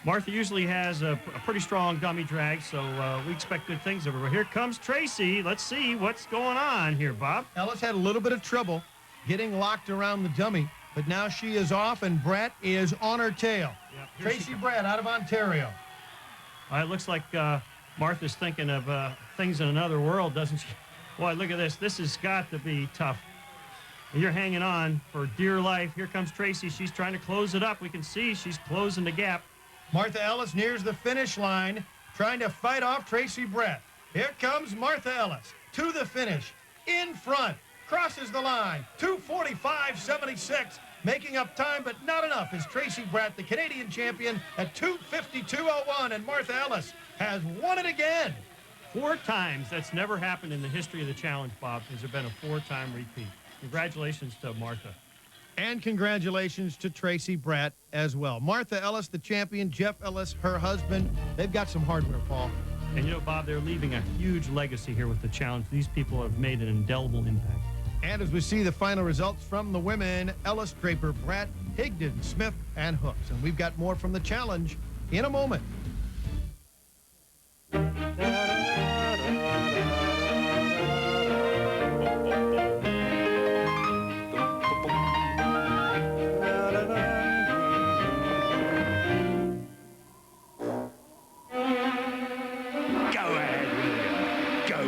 Martha usually has a pretty strong dummy drag, so we expect good things of her. But here comes Tracy. Let's see what's going on here, Bob. Ellis had a little bit of trouble getting locked around the dummy, but now she is off, and Brett is on her tail. Yep, Tracy Brett out of Ontario. It looks like Martha's thinking of things in another world, doesn't she? Boy, look at this. This has got to be tough. You're hanging on for dear life. Here comes Tracy. She's trying to close it up. We can see she's closing the gap. Martha Ellis nears the finish line, trying to fight off Tracy Brett. Here comes Martha Ellis to the finish, in front, crosses the line, 2:45.76, making up time, but not enough is Tracy Brett, the Canadian champion, at 2:52.01, and Martha Ellis has won it again. 4 times. That's never happened in the history of the challenge, Bob. Has there been a 4-time repeat? Congratulations to Martha. And congratulations to Tracy Brett as well. Martha Ellis, the champion, Jeff Ellis, her husband. They've got some hardware, Paul. And you know, Bob, they're leaving a huge legacy here with the challenge. These people have made an indelible impact. And as we see the final results from the women, Ellis, Draper, Brett, Higdon, Smith, and Hooks. And we've got more from the challenge in a moment.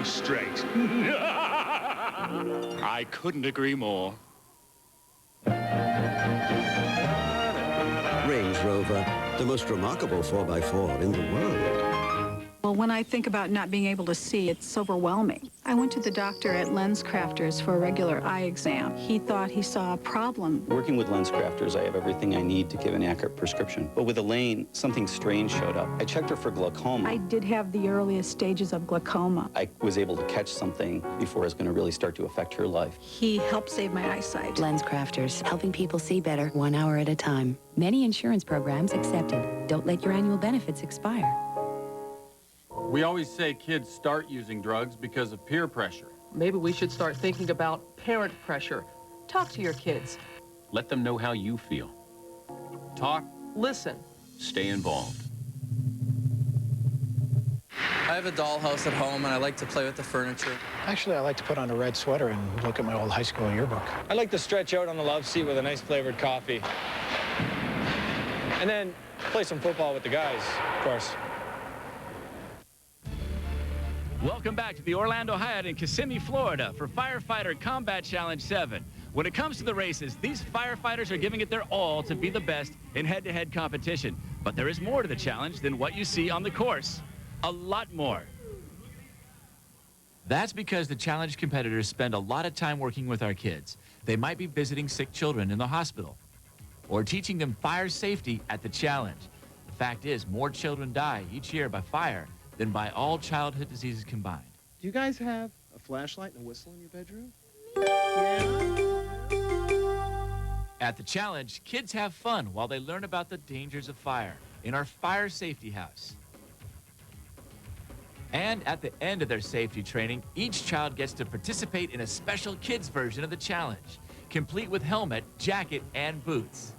Straight. I couldn't agree more. Range Rover, the most remarkable 4x4 in the world. Well, when I think about not being able to see, it's overwhelming. I went to the doctor at Lens Crafters for a regular eye exam. He thought he saw a problem. Working with Lens Crafters, I have everything I need to give an accurate prescription. But with Elaine, something strange showed up. I checked her for glaucoma. I did have the earliest stages of glaucoma. I was able to catch something before it was going to really start to affect her life. He helped save my eyesight. Lens Crafters, helping people see better 1 hour at a time. Many insurance programs accepted. Don't let your annual benefits expire. We always say kids start using drugs because of peer pressure. Maybe we should start thinking about parent pressure. Talk to your kids. Let them know how you feel. Talk. Listen. Stay involved. I have a dollhouse at home, and I like to play with the furniture. Actually, I like to put on a red sweater and look at my old high school yearbook. I like to stretch out on the love seat with a nice flavored coffee. And then play some football with the guys, of course. Welcome back to the Orlando Hyatt in Kissimmee, Florida for Firefighter Combat Challenge 7. When it comes to the races, these firefighters are giving it their all to be the best in head-to-head competition. But there is more to the challenge than what you see on the course. A lot more. That's because the challenge competitors spend a lot of time working with our kids. They might be visiting sick children in the hospital or teaching them fire safety at the challenge. The fact is, more children die each year by fire than by all childhood diseases combined. Do you guys have a flashlight and a whistle in your bedroom? At the challenge, kids have fun while they learn about the dangers of fire in our fire safety house. And at the end of their safety training, each child gets to participate in a special kids version of the challenge, complete with helmet, jacket, and boots.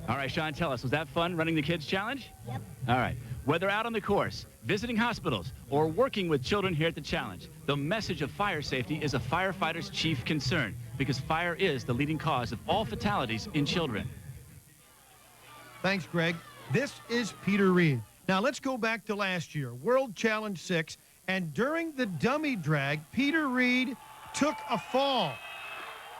All right, Sean, tell us, was that fun running the kids challenge? Yep. All right. Whether out on the course, visiting hospitals, or working with children here at the challenge, the message of fire safety is a firefighter's chief concern because fire is the leading cause of all fatalities in children. Thanks, Greg. This is Peter Reed. Now let's go back to last year, World Challenge 6, and during the dummy drag, Peter Reed took a fall.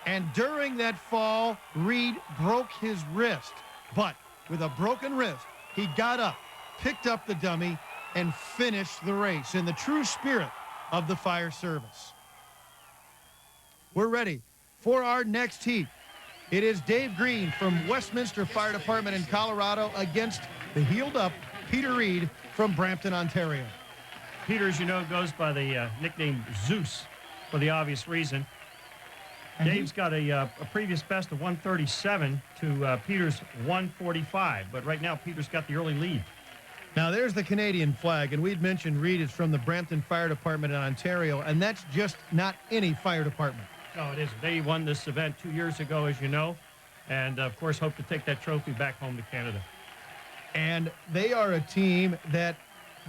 And during that fall, Reed broke his wrist. But with a broken wrist, he got up, picked up the dummy, and finished the race in the true spirit of the fire service. We're ready for our next heat. It is Dave Green from Westminster Fire Department in Colorado against the healed-up Peter Reed from Brampton, Ontario. Peter, as you know, goes by the nickname Zeus for the obvious reason. Dave's got a previous best of 137 to Peter's 145, but right now Peter's got the early lead. Now there's the Canadian flag, and we'd mentioned Reed is from the Brampton Fire Department in Ontario, and that's just not any fire department. No, it isn't. They won this event 2 years ago, as you know, and of course hope to take that trophy back home to Canada. And they are a team that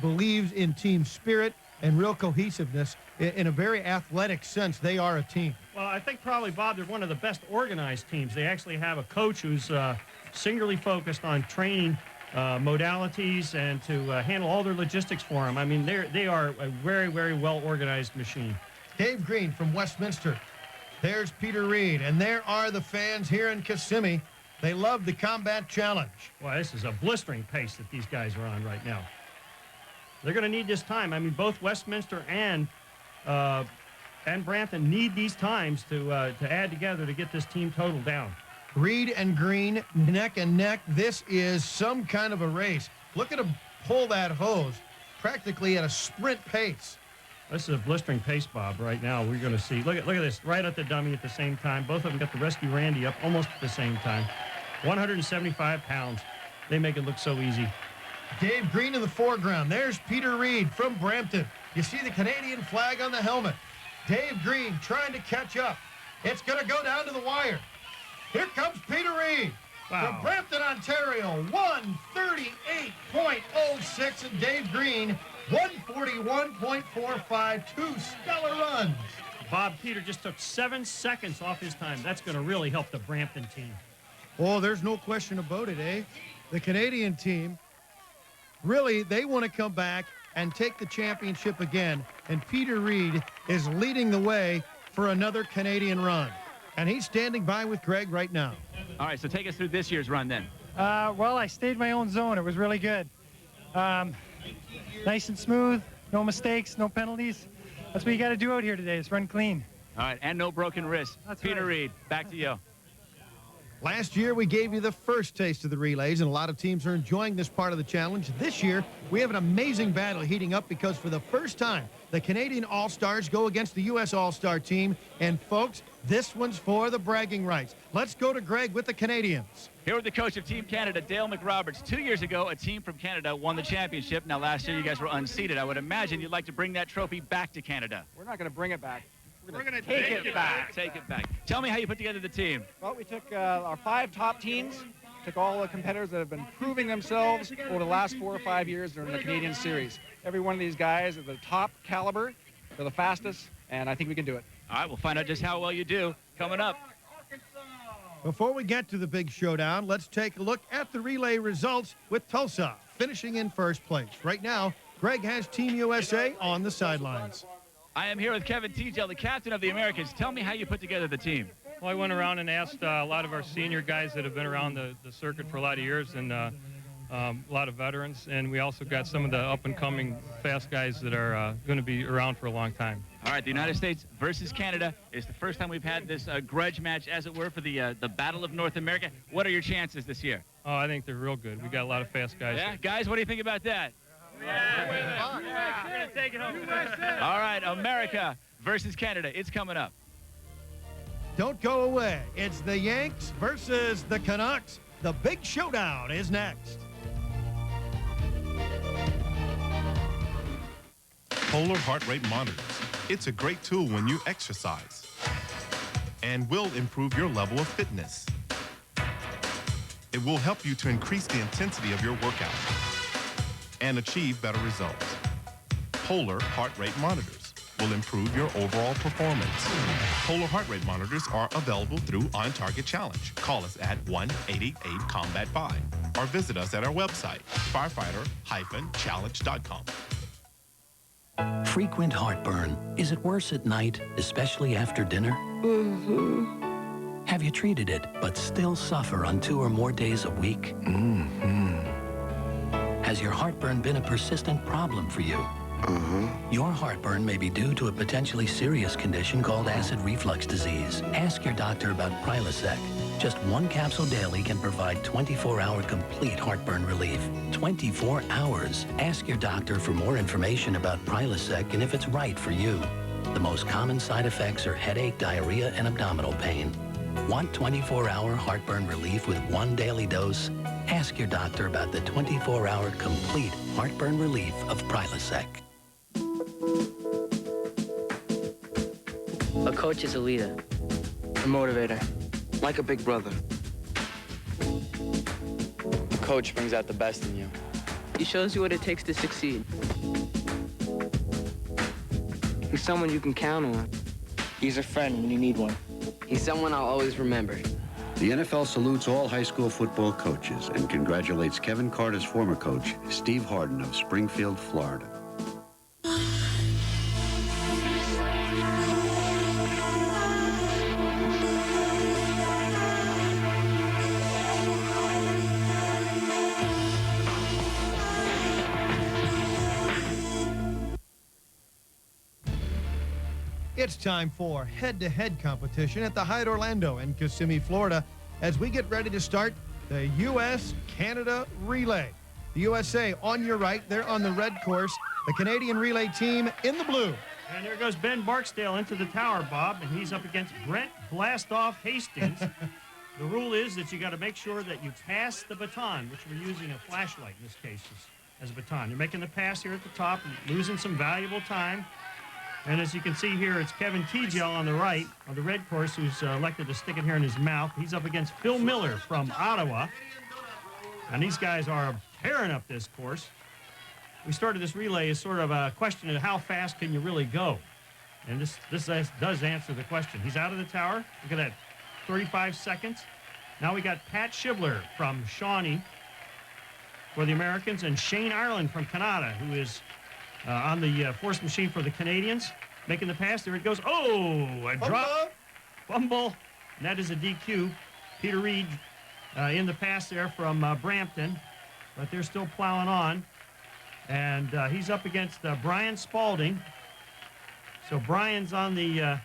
believes in team spirit and real cohesiveness. In a very athletic sense, they are a team. Well, I think probably, Bob, they're one of the best organized teams. They actually have a coach who's singularly focused on training modalities and to handle all their logistics for them. I mean, they are a very, very well-organized machine. Dave Green from Westminster. There's Peter Reed, and there are the fans here in Kissimmee. They love the combat challenge. Well, this is a blistering pace that these guys are on right now. They're going to need this time. I mean, both Westminster and Brampton need these times to add together to get this team total down. Reed and Green, neck and neck. This is some kind of a race. Look at him pull that hose, practically at a sprint pace. This is a blistering pace, Bob, right now. We're going to see. Look at this, right at the dummy at the same time. Both of them got the rescue Randy up almost at the same time. 175 pounds. They make it look so easy. Dave Green in the foreground. There's Peter Reed from Brampton. You see the Canadian flag on the helmet. Dave Green trying to catch up. It's going to go down to the wire. Here comes Peter Reed from Brampton, Ontario. 138.06, and Dave Green 141.45. Two stellar runs. Bob, Peter just took 7 seconds off his time. That's going to really help the Brampton team. Oh, there's no question about it, eh? The Canadian team, really, they want to come back and take the championship again. And Peter Reed is leading the way for another Canadian run. And he's standing by with Greg right now. All right, so take us through this year's run then. Well, I stayed my own zone. It was really good. Nice and smooth, no mistakes, no penalties. That's what you got to do out here today, is run clean. All right, and no broken wrists. That's Peter right. Reed, back to you. Last year, we gave you the first taste of the relays, and a lot of teams are enjoying this part of the challenge. This year, we have an amazing battle heating up because for the first time, the Canadian All-Stars go against the U.S. All-Star team. And, folks, this one's for the bragging rights. Let's go to Greg with the Canadians. Here with the coach of Team Canada, Dale McRoberts. 2 years ago, a team from Canada won the championship. Now, last year, you guys were unseated. I would imagine you'd like to bring that trophy back to Canada. We're not going to bring it back. We're going to take it back. Take it back. Tell me how you put together the team. Well, we took our 5 top teams, took all the competitors that have been proving themselves over the last 4 or 5 years during the Canadian Series. Every one of these guys is the top caliber. They're the fastest, and I think we can do it. All right, we'll find out just how well you do coming up. Before we get to the big showdown, let's take a look at the relay results with Tulsa finishing in first place. Right now, Greg has Team USA on the sidelines. I am here with Kevin Teagle, the captain of the Americans. Tell me how you put together the team. Well, I went around and asked a lot of our senior guys that have been around the circuit for a lot of years, and a lot of veterans, and we also got some of the up-and-coming fast guys that are going to be around for a long time. All right, the United States versus Canada is the first time we've had this grudge match, as it were, for the Battle of North America. What are your chances this year? Oh, I think they're real good. We got a lot of fast guys. Yeah, guys, what do you think about that? Yeah. We're going to take it home. All right, America versus Canada. It's coming up. Don't go away. It's the Yanks versus the Canucks. The big showdown is next. Polar heart rate monitors. It's a great tool when you exercise and will improve your level of fitness. It will help you to increase the intensity of your workout and achieve better results. Polar heart rate monitors will improve your overall performance. Polar heart rate monitors are available through On Target Challenge. Call us at 1-888-COMBAT-5 or visit us at our website, firefighter-challenge.com. Frequent heartburn. Is it worse at night, especially after dinner? Mm-hmm. Have you treated it, but still suffer on 2 or more days a week? Mm-hmm. Has your heartburn been a persistent problem for you? Your heartburn may be due to a potentially serious condition called acid reflux disease. Ask your doctor about Prilosec. Just 1 capsule daily can provide 24-hour complete heartburn relief. 24 hours. Ask your doctor for more information about Prilosec and if it's right for you. The most common side effects are headache, diarrhea, and abdominal pain. Want 24-hour heartburn relief with 1 daily dose? Ask your doctor about the 24-hour complete heartburn relief of Prilosec. A coach is a leader, a motivator, like a big brother. A coach brings out the best in you. He shows you what it takes to succeed. He's someone you can count on. He's a friend when you need one. He's someone I'll always remember. The NFL salutes all high school football coaches and congratulates Kevin Carter's former coach, Steve Harden of Springfield, Florida. It's time for head-to-head competition at the Hyatt Orlando in Kissimmee, Florida, as we get ready to start the U.S.-Canada relay. The USA on your right, they're on the red course. The Canadian relay team in the blue. And there goes Ben Barksdale into the tower, Bob, and he's up against Brent Blastoff Hastings. The rule is that you got to make sure that you pass the baton, which we're using a flashlight in this case as a baton. You're making the pass here at the top and losing some valuable time. And as you can see here, it's Kevin Teagle on the right, on the red course, who's elected to stick it here in his mouth. He's up against Phil Miller from Ottawa. And these guys are tearing up this course. We started this relay as sort of a question of how fast can you really go? And this does answer the question. He's out of the tower. Look at that, 35 seconds. Now we got Pat Shibler from Shawnee for the Americans and Shane Ireland from Canada, who is on the force machine for the Canadians. Making the pass. There it goes. Oh, a drop. Fumble. And that is a DQ. Peter Reed in the pass there from Brampton. But they're still plowing on. And he's up against Brian Spalding. So Brian's on the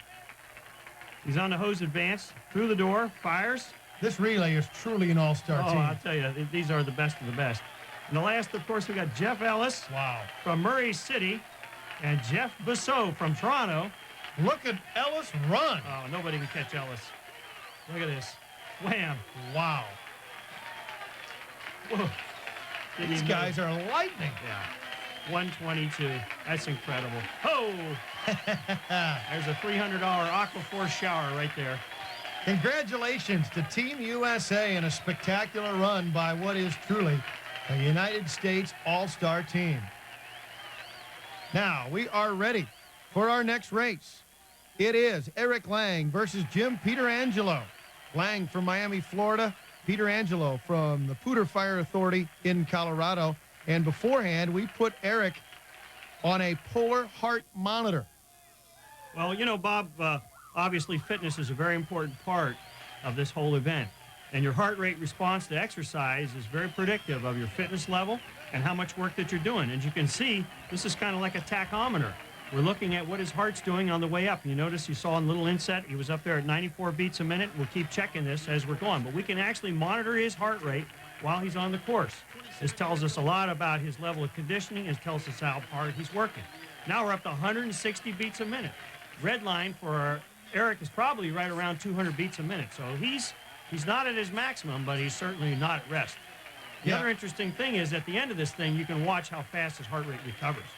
he's on the hose advance. Through the door. Fires. This relay is truly an all-star team. I'll tell you, these are the best of the best. And the last, of course, we got Jeff Ellis from Murray City and Jeff Bissot from Toronto. Look at Ellis run. Oh, nobody can catch Ellis. Look at this. Wham. Wow. Whoa. These guys are lightning. Yeah. 122. That's incredible. Oh! There's a $300 Aquaforce shower right there. Congratulations to Team USA in a spectacular run by what is truly a United States All-Star team. Now, we are ready for our next race. It is Eric Lang versus Jim Peterangelo. Lang from Miami, Florida. Peterangelo from the Poudre Fire Authority in Colorado. And beforehand, we put Eric on a polar heart monitor. Well, you know, Bob, obviously fitness is a very important part of this whole event. And your heart rate response to exercise is very predictive of your fitness level and how much work that you're doing. As you can see, this is kind of like a tachometer. We're looking at what his heart's doing on the way up. You notice you saw in the little inset, he was up there at 94 beats a minute. We'll keep checking this as we're going. But we can actually monitor his heart rate while he's on the course. This tells us a lot about his level of conditioning. It tells us how hard he's working. Now we're up to 160 beats a minute. Red line for Eric is probably right around 200 beats a minute. So he's not at his maximum, but he's certainly not at rest. The other interesting thing is at the end of this thing, you can watch how fast his heart rate recovers.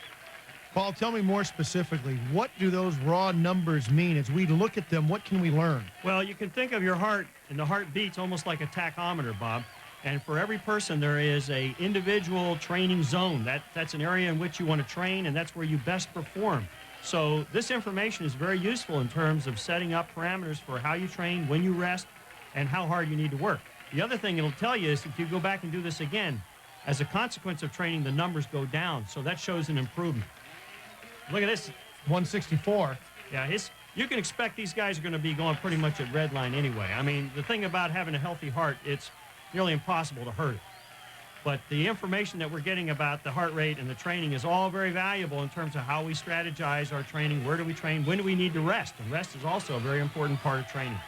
Paul, tell me more specifically, what do those raw numbers mean? As we look at them, what can we learn? Well, you can think of your heart and the heart beats almost like a tachometer, Bob. And for every person, there is a individual training zone. That's an area in which you want to train, and that's where you best perform. So this information is very useful in terms of setting up parameters for how you train, when you rest, and how hard you need to work. The other thing it'll tell you is if you go back and do this again, as a consequence of training, the numbers go down. So that shows an improvement. Look at this. 164. Yeah, you can expect these guys are going to be going pretty much at red line anyway. I mean, the thing about having a healthy heart, it's nearly impossible to hurt it. But the information that we're getting about the heart rate and the training is all very valuable in terms of how we strategize our training, where do we train, when do we need to rest. And rest is also a very important part of training.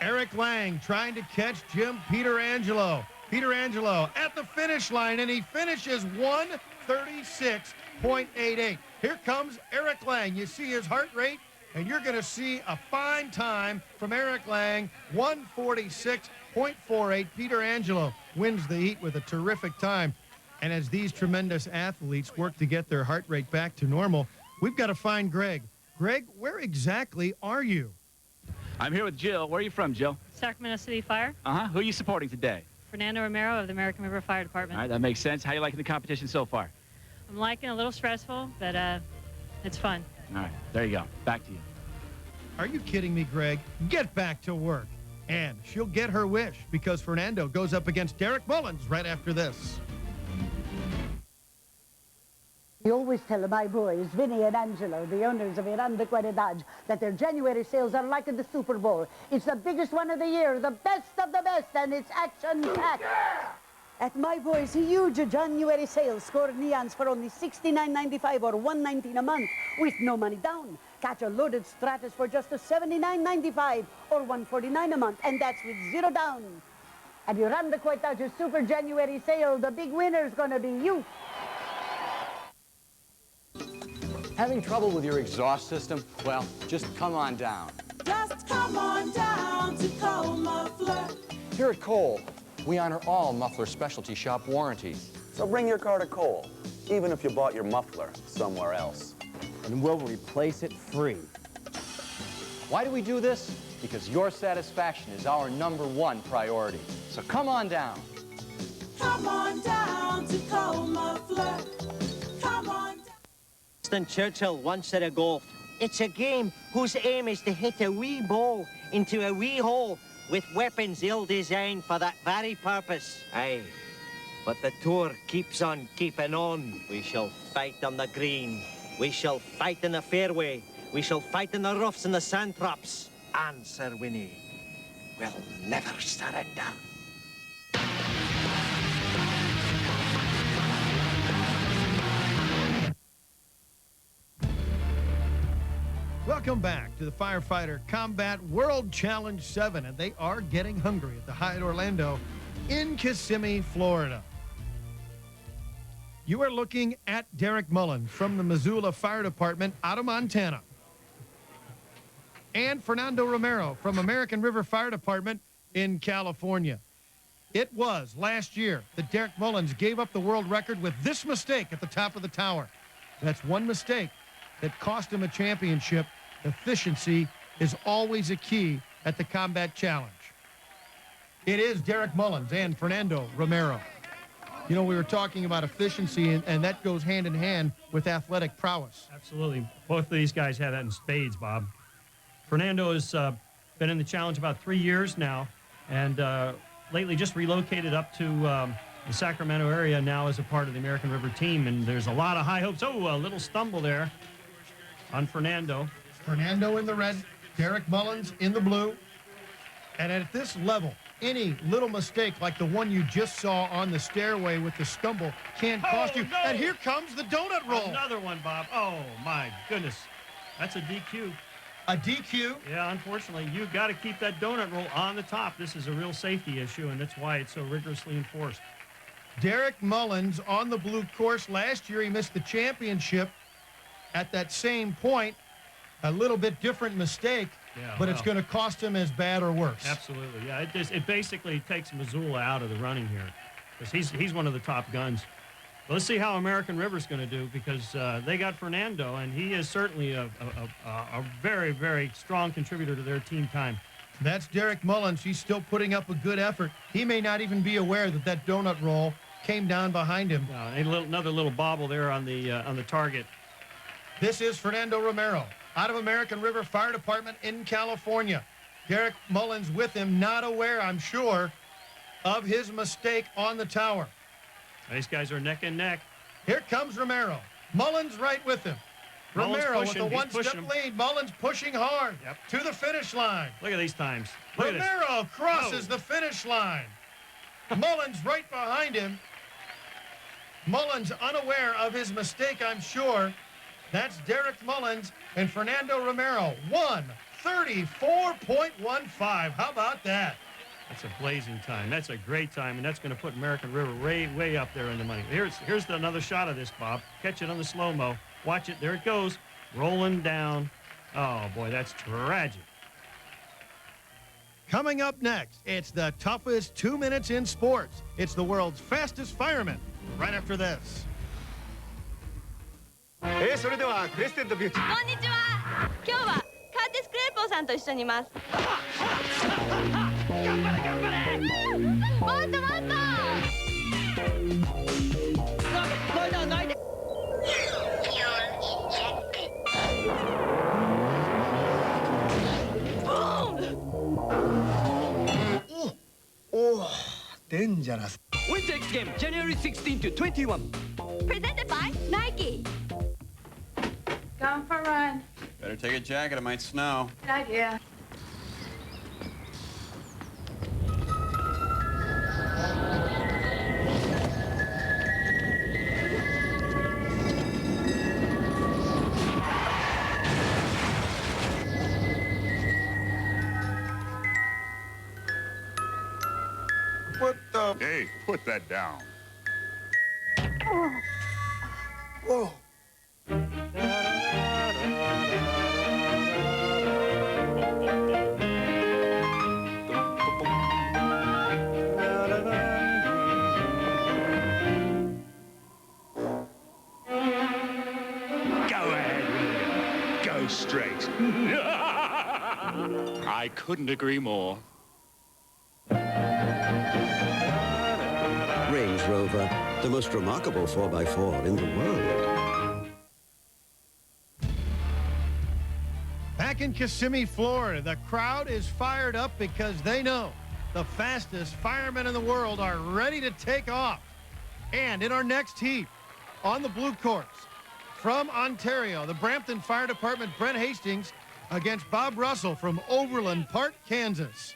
Eric Lang trying to catch Jim Peterangelo. Peterangelo at the finish line, and he finishes 1:36.88. Here comes Eric Lang. You see his heart rate, and you're going to see a fine time from Eric Lang, 1:46.48. Peterangelo wins the heat with a terrific time. And as these tremendous athletes work to get their heart rate back to normal, we've got to find Greg. Greg, where exactly are you? I'm here with Jill. Where are you from, Jill? Sacramento City Fire. Who are you supporting today? Fernando Romero of the American River Fire Department. All right, that makes sense. How are you liking the competition so far? I'm liking it, a little stressful, but it's fun. All right, there you go. Back to you. Are you kidding me, Greg? Get back to work. And she'll get her wish because Fernando goes up against Derek Mullins right after this. I always tell my boys, Vinny and Angelo, the owners of Iran de Qualidad, that their January sales are like the Super Bowl. It's the biggest one of the year, the best of the best, and it's action-packed. Yeah! At my boys' huge January sales, score neons for only $69.95 or $119 a month with no money down. Catch a loaded Stratus for just $79.95 or $149 a month, and that's with zero down. At Iran de Qualidad Super January sale, the big winner's gonna be you. Having trouble with your exhaust system? Well, just come on down. Just come on down to Cole Muffler. Here at Cole, we honor all muffler specialty shop warranties. So bring your car to Cole, even if you bought your muffler somewhere else. And we'll replace it free. Why do we do this? Because your satisfaction is our #1 priority. So come on down. Come on down to Cole Muffler. Come on down. Winston Churchill once said of golf, it's a game whose aim is to hit a wee ball into a wee hole with weapons ill-designed for that very purpose. Aye, but the tour keeps on keeping on. We shall fight on the green. We shall fight in the fairway. We shall fight in the roughs and the sand traps. And Sir Winnie will never surrender. Welcome back to the Firefighter Combat World Challenge 7, and they are getting hungry at the Hyatt Orlando in Kissimmee, Florida. You are looking at Derek Mullins from the Missoula Fire Department out of Montana, and Fernando Romero from American River Fire Department in California. It was last year that Derek Mullins gave up the world record with this mistake at the top of the tower. That's one mistake that cost him a championship. Efficiency is always a key at the Combat Challenge. It is Derek Mullins and Fernando Romero. You know, we were talking about efficiency, and that goes hand in hand with athletic prowess. Absolutely. Both of these guys have that in spades, Bob. Fernando has been in the challenge about 3 years now, and lately just relocated up to the Sacramento area now as a part of the American River team, and there's a lot of high hopes. Oh, a little stumble there on Fernando. Fernando in the red, Derek Mullins in the blue. And at this level, any little mistake like the one you just saw on the stairway with the stumble can cost you. No. And here comes the donut roll. Another one, Bob. Oh, my goodness. That's a DQ. A DQ? Yeah, unfortunately, you've got to keep that donut roll on the top. This is a real safety issue, and that's why it's so rigorously enforced. Derek Mullins on the blue course. Last year, he missed the championship at that same point. A little bit different mistake, but it's going to cost him as bad or worse. Absolutely, yeah. It basically takes Missoula out of the running here because he's one of the top guns. Well, let's see how American River's going to do because they got Fernando, and he is certainly a very, very strong contributor to their team time. That's Derek Mullins. He's still putting up a good effort. He may not even be aware that that donut roll came down behind him. Another little bobble there on the target. This is Fernando Romero out of American River Fire Department in California. Derek Mullins with him, not aware, I'm sure, of his mistake on the tower. These guys are neck and neck. Here comes Romero. Mullins right with him. Romero with a one-step lead. Mullins pushing hard to the finish line. Look at these times. Romero crosses the finish line. Mullins right behind him. Mullins unaware of his mistake, I'm sure. That's Derek Mullins and Fernando Romero. 1:34.15. How about that? That's a blazing time. That's a great time, and that's going to put American River way up there in the money. Here's another shot of this, Bob. Catch it on the slow-mo. Watch it. There it goes. Rolling down. Oh, boy, that's tragic. Coming up next, it's the toughest 2 minutes in sports. It's the world's fastest fireman. Right after this. それではクレステッドビューティー。こんにちは。今日はカーティス・クレーポーさんと一緒にいます。もっともっと。泣いて。Oh, dangerous. Winter X Games, January 16 to 21. Presented by Nike. Going for a run. Better take a jacket, it might snow. Good idea. What the? Hey, put that down. Whoa. Straight. I couldn't agree more. Range Rover, the most remarkable 4x4 in the world. Back in Kissimmee, Florida, the crowd is fired up because they know the fastest firemen in the world are ready to take off. And in our next heat, on the blue course, from Ontario, the Brampton Fire Department, Brent Hastings against Bob Russell from Overland Park, Kansas.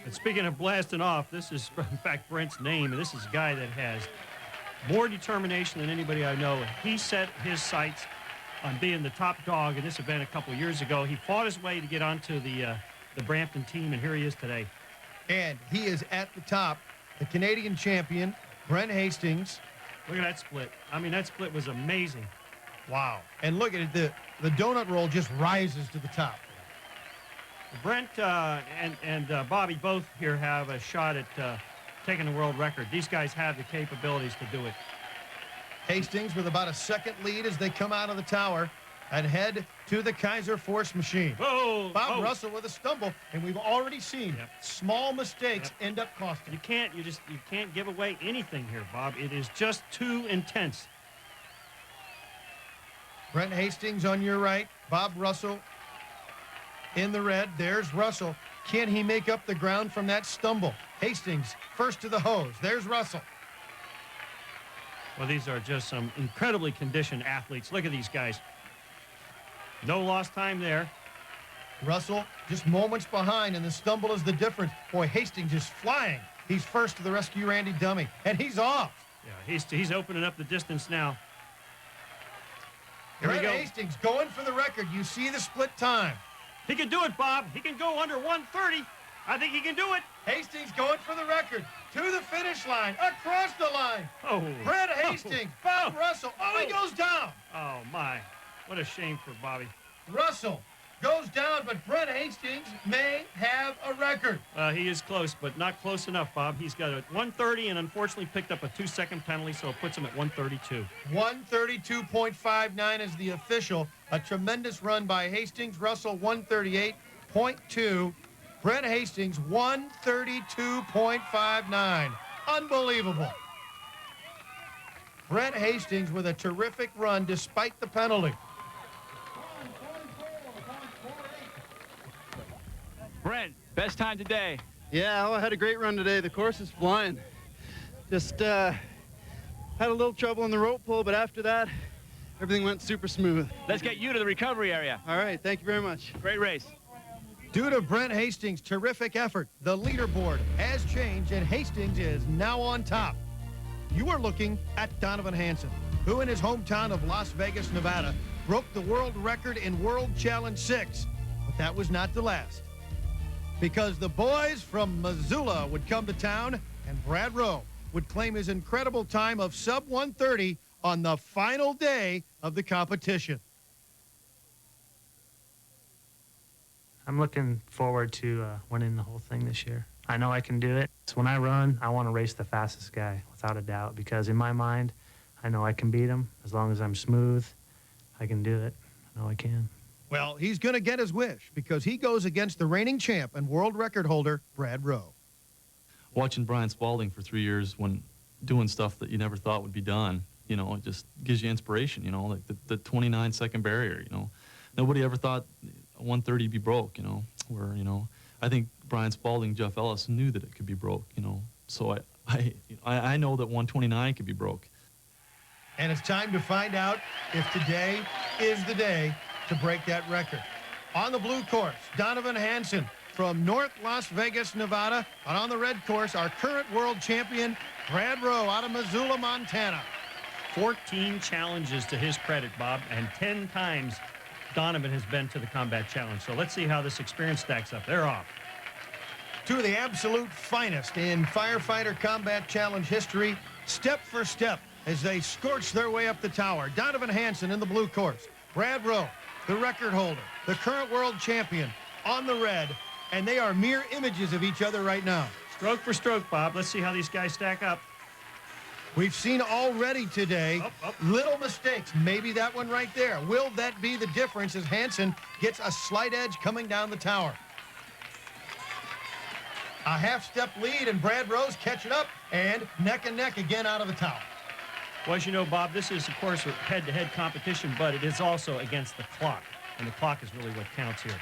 And speaking of blasting off, this is, in fact, Brent's name, and this is a guy that has more determination than anybody I know. He set his sights on being the top dog in this event a couple years ago. He fought his way to get onto the Brampton team, and here he is today. And he is at the top, the Canadian champion, Brent Hastings. Look at that split. I mean, that split was amazing. Wow. And look at it, the donut roll just rises to the top. Brent and Bobby both here have a shot at taking the world record. These guys have the capabilities to do it. Hastings with about a second lead as they come out of the tower. and head to the Kaiser Force machine. Whoa! Bob Russell with a stumble, and we've already seen small mistakes end up costing. You can't give away anything here, Bob. It is just too intense. Brent Hastings on your right, Bob Russell in the red. There's Russell. Can he make up the ground from that stumble? Hastings first to the hose. There's Russell. Well, these are just some incredibly conditioned athletes. Look at these guys. No lost time there. Russell just moments behind, and the stumble is the difference. Boy, Hastings is flying. He's first to the rescue, Randy Dummy, and he's off. Yeah, he's opening up the distance now. Here we Brent go. Hastings going for the record. You see the split time. He can do it, Bob. He can go under 1:30. I think he can do it. Hastings going for the record. To the finish line. Across the line. Oh. Brent Hastings. Bob Russell. Oh, he goes down. Oh, my. What a shame for Bobby. Russell goes down, but Brent Hastings may have a record. He is close, but not close enough, Bob. He's got a 1:30 and unfortunately picked up a 2-second penalty, so it puts him at 1:32. 1:32.59 is the official. A tremendous run by Hastings. Russell, 1:38.2. Brent Hastings, 1:32.59. Unbelievable. Brent Hastings with a terrific run despite the penalty. Brent, best time today. Yeah, I had a great run today. The course is flying. Just had a little trouble in the rope pull, but after that, everything went super smooth. Let's get you to the recovery area. All right, thank you very much. Great race. Due to Brent Hastings' terrific effort, the leaderboard has changed, and Hastings is now on top. You are looking at Donovan Hanson, who in his hometown of Las Vegas, Nevada, broke the world record in World Challenge 6. But that was not the last, because the boys from Missoula would come to town, and Brad Rowe would claim his incredible time of sub 1:30 on the final day of the competition. I'm looking forward to winning the whole thing this year. I know I can do it. So when I run, I want to race the fastest guy, without a doubt, because in my mind, I know I can beat him. As long as I'm smooth, I can do it. I know I can. Well, he's going to get his wish, because he goes against the reigning champ and world record holder, Brad Rowe. Watching Brian Spalding for 3 years when doing stuff that you never thought would be done, you know, it just gives you inspiration, you know, like the 29-second barrier, you know. Nobody ever thought 1:30 be broke, you know, where, you know, I think Brian Spalding, Jeff Ellis knew that it could be broke, you know. So I know that 1:29 could be broke. And it's time to find out if today is the day to break that record. On the blue course, Donovan Hanson from North Las Vegas, Nevada. And on the red course, our current world champion, Brad Rowe out of Missoula, Montana. 14 challenges to his credit, Bob, and 10 times Donovan has been to the Combat Challenge. So let's see how this experience stacks up. They're off. Two of the absolute finest in Firefighter Combat Challenge history, step for step, as they scorch their way up the tower. Donovan Hanson in the blue course. Brad Rowe, the record holder, the current world champion, on the red, and they are mere images of each other right now. Stroke for stroke, Bob. Let's see how these guys stack up. We've seen already today little mistakes. Maybe that one right there. Will that be the difference as Hanson gets a slight edge coming down the tower? A half-step lead, and Brad Rowe's catching up, and neck and neck again out of the tower. Well, as you know, Bob, this is, of course, a head-to-head competition, but it is also against the clock, and the clock is really what counts here.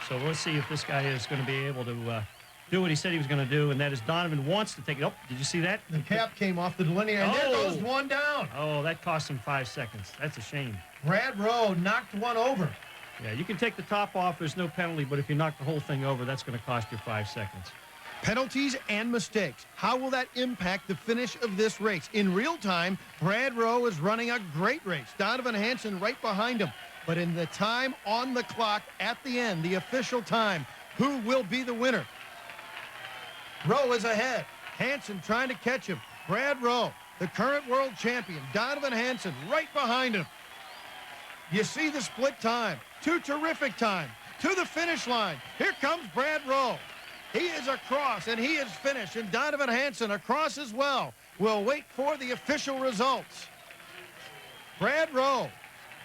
So let's see if this guy is going to be able to do what he said he was going to do, and that is Donovan wants to take it. Oh, did you see that? The cap came off the delineator, and there goes one down. Oh, that cost him 5 seconds. That's a shame. Brad Rowe knocked one over. Yeah, you can take the top off. There's no penalty, but if you knock the whole thing over, that's going to cost you 5 seconds. Penalties and mistakes. How will that impact the finish of this race? In real time, Brad Rowe is running a great race. Donovan Hanson right behind him. But in the time on the clock at the end, the official time, who will be the winner? Rowe is ahead. Hanson trying to catch him. Brad Rowe, the current world champion. Donovan Hanson right behind him. You see the split time. Two terrific time. To the finish line. Here comes Brad Rowe. He is across, and he is finished. And Donovan Hanson across as well. We'll wait for the official results. Brad Rowe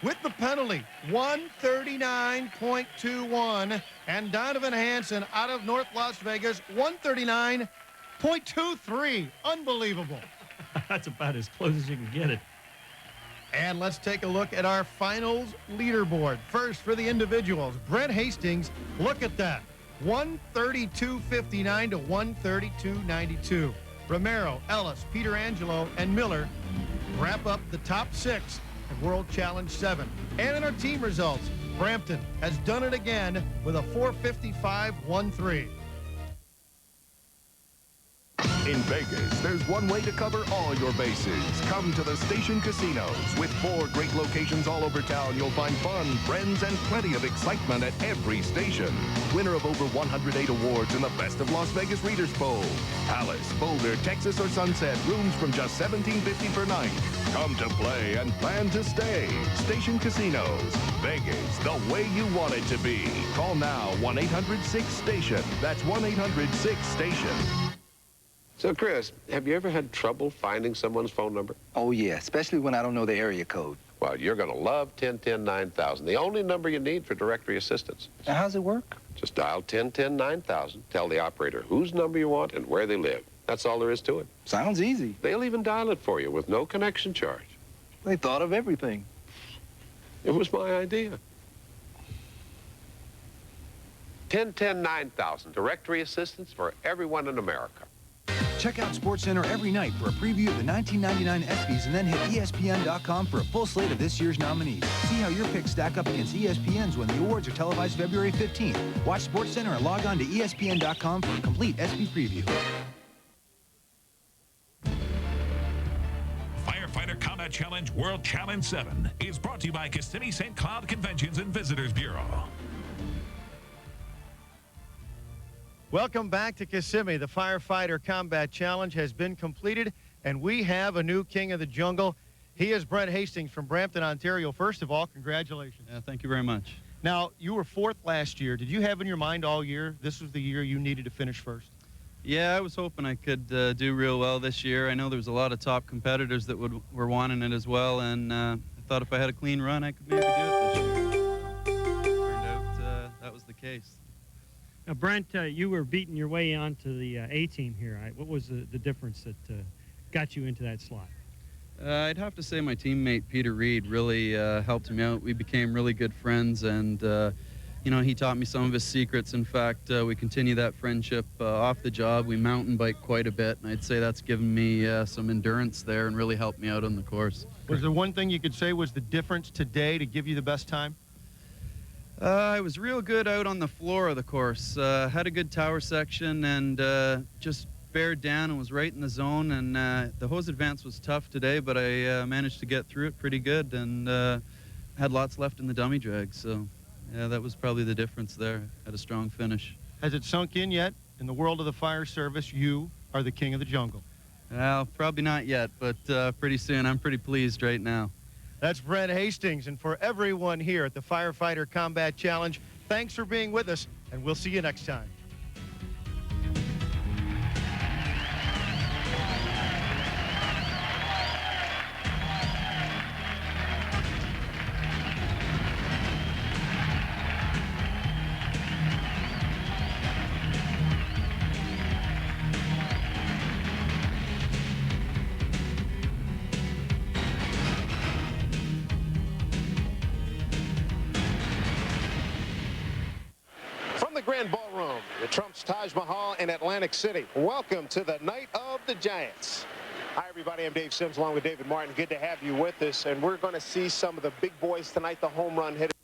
with the penalty, 139.21. And Donovan Hanson out of North Las Vegas, 139.23. Unbelievable. That's about as close as you can get it. And let's take a look at our finals leaderboard. First, for the individuals, Brent Hastings, look at that, 132.59 to 132.92. Romero, Ellis, Peter Angelo, and Miller wrap up the top 6 at World Challenge 7. And in our team results, Brampton has done it again with a 455.13. In Vegas, there's one way to cover all your bases. Come to the Station Casinos. With 4 great locations all over town, you'll find fun, friends, and plenty of excitement at every station. Winner of over 108 awards in the Best of Las Vegas Readers Poll. Alice, Boulder, Texas, or Sunset, rooms from just $17.50 per night. Come to play and plan to stay. Station Casinos. Vegas, the way you want it to be. Call now, 1-800-6-STATION. That's 1-800-6-STATION. So, Chris, have you ever had trouble finding someone's phone number? Oh, yeah, especially when I don't know the area code. Well, you're going to love 1010-9000, the only number you need for directory assistance. Now, how's it work? Just dial 1010-9000, tell the operator whose number you want and where they live. That's all there is to it. Sounds easy. They'll even dial it for you with no connection charge. They thought of everything. It was my idea. 1010-9000, directory assistance for everyone in America. Check out SportsCenter every night for a preview of the 1999 ESPYs and then hit ESPN.com for a full slate of this year's nominees. See how your picks stack up against ESPN's when the awards are televised February 15th. Watch SportsCenter and log on to ESPN.com for a complete ESPY preview. Firefighter Combat Challenge World Challenge 7 is brought to you by Kissimmee St. Cloud Conventions and Visitors Bureau. Welcome back to Kissimmee. The Firefighter Combat Challenge has been completed, and we have a new king of the jungle. He is Brent Hastings from Brampton, Ontario. First of all, congratulations. Yeah, thank you very much. Now, you were 4th last year. Did you have in your mind all year this was the year you needed to finish first? Yeah, I was hoping I could do real well this year. I know there was a lot of top competitors that were wanting it as well, and I thought if I had a clean run, I could maybe do it this year. Turned out that was the case. Now, Brent, you were beating your way onto the A team here. Right? What was the difference that got you into that slot? I'd have to say my teammate Peter Reed really helped me out. We became really good friends, and you know, he taught me some of his secrets. In fact, we continue that friendship off the job. We mountain bike quite a bit, and I'd say that's given me some endurance there and really helped me out on the course. Was there one thing you could say was the difference today to give you the best time? I was real good out on the floor of the course. Had a good tower section and just bared down and was right in the zone. And the hose advance was tough today, but I managed to get through it pretty good and had lots left in the dummy drag. So, yeah, that was probably the difference there. Had a strong finish. Has it sunk in yet? In the world of the fire service, you are the king of the jungle. Well, probably not yet, but pretty soon. I'm pretty pleased right now. That's Brent Hastings, and for everyone here at the Firefighter Combat Challenge, thanks for being with us, and we'll see you next time. Grand Ballroom, the Trump's Taj Mahal in Atlantic City. Welcome to the Night of the Giants. Hi, everybody. I'm Dave Sims along with David Martin. Good to have you with us. And we're going to see some of the big boys tonight, the home run hitters.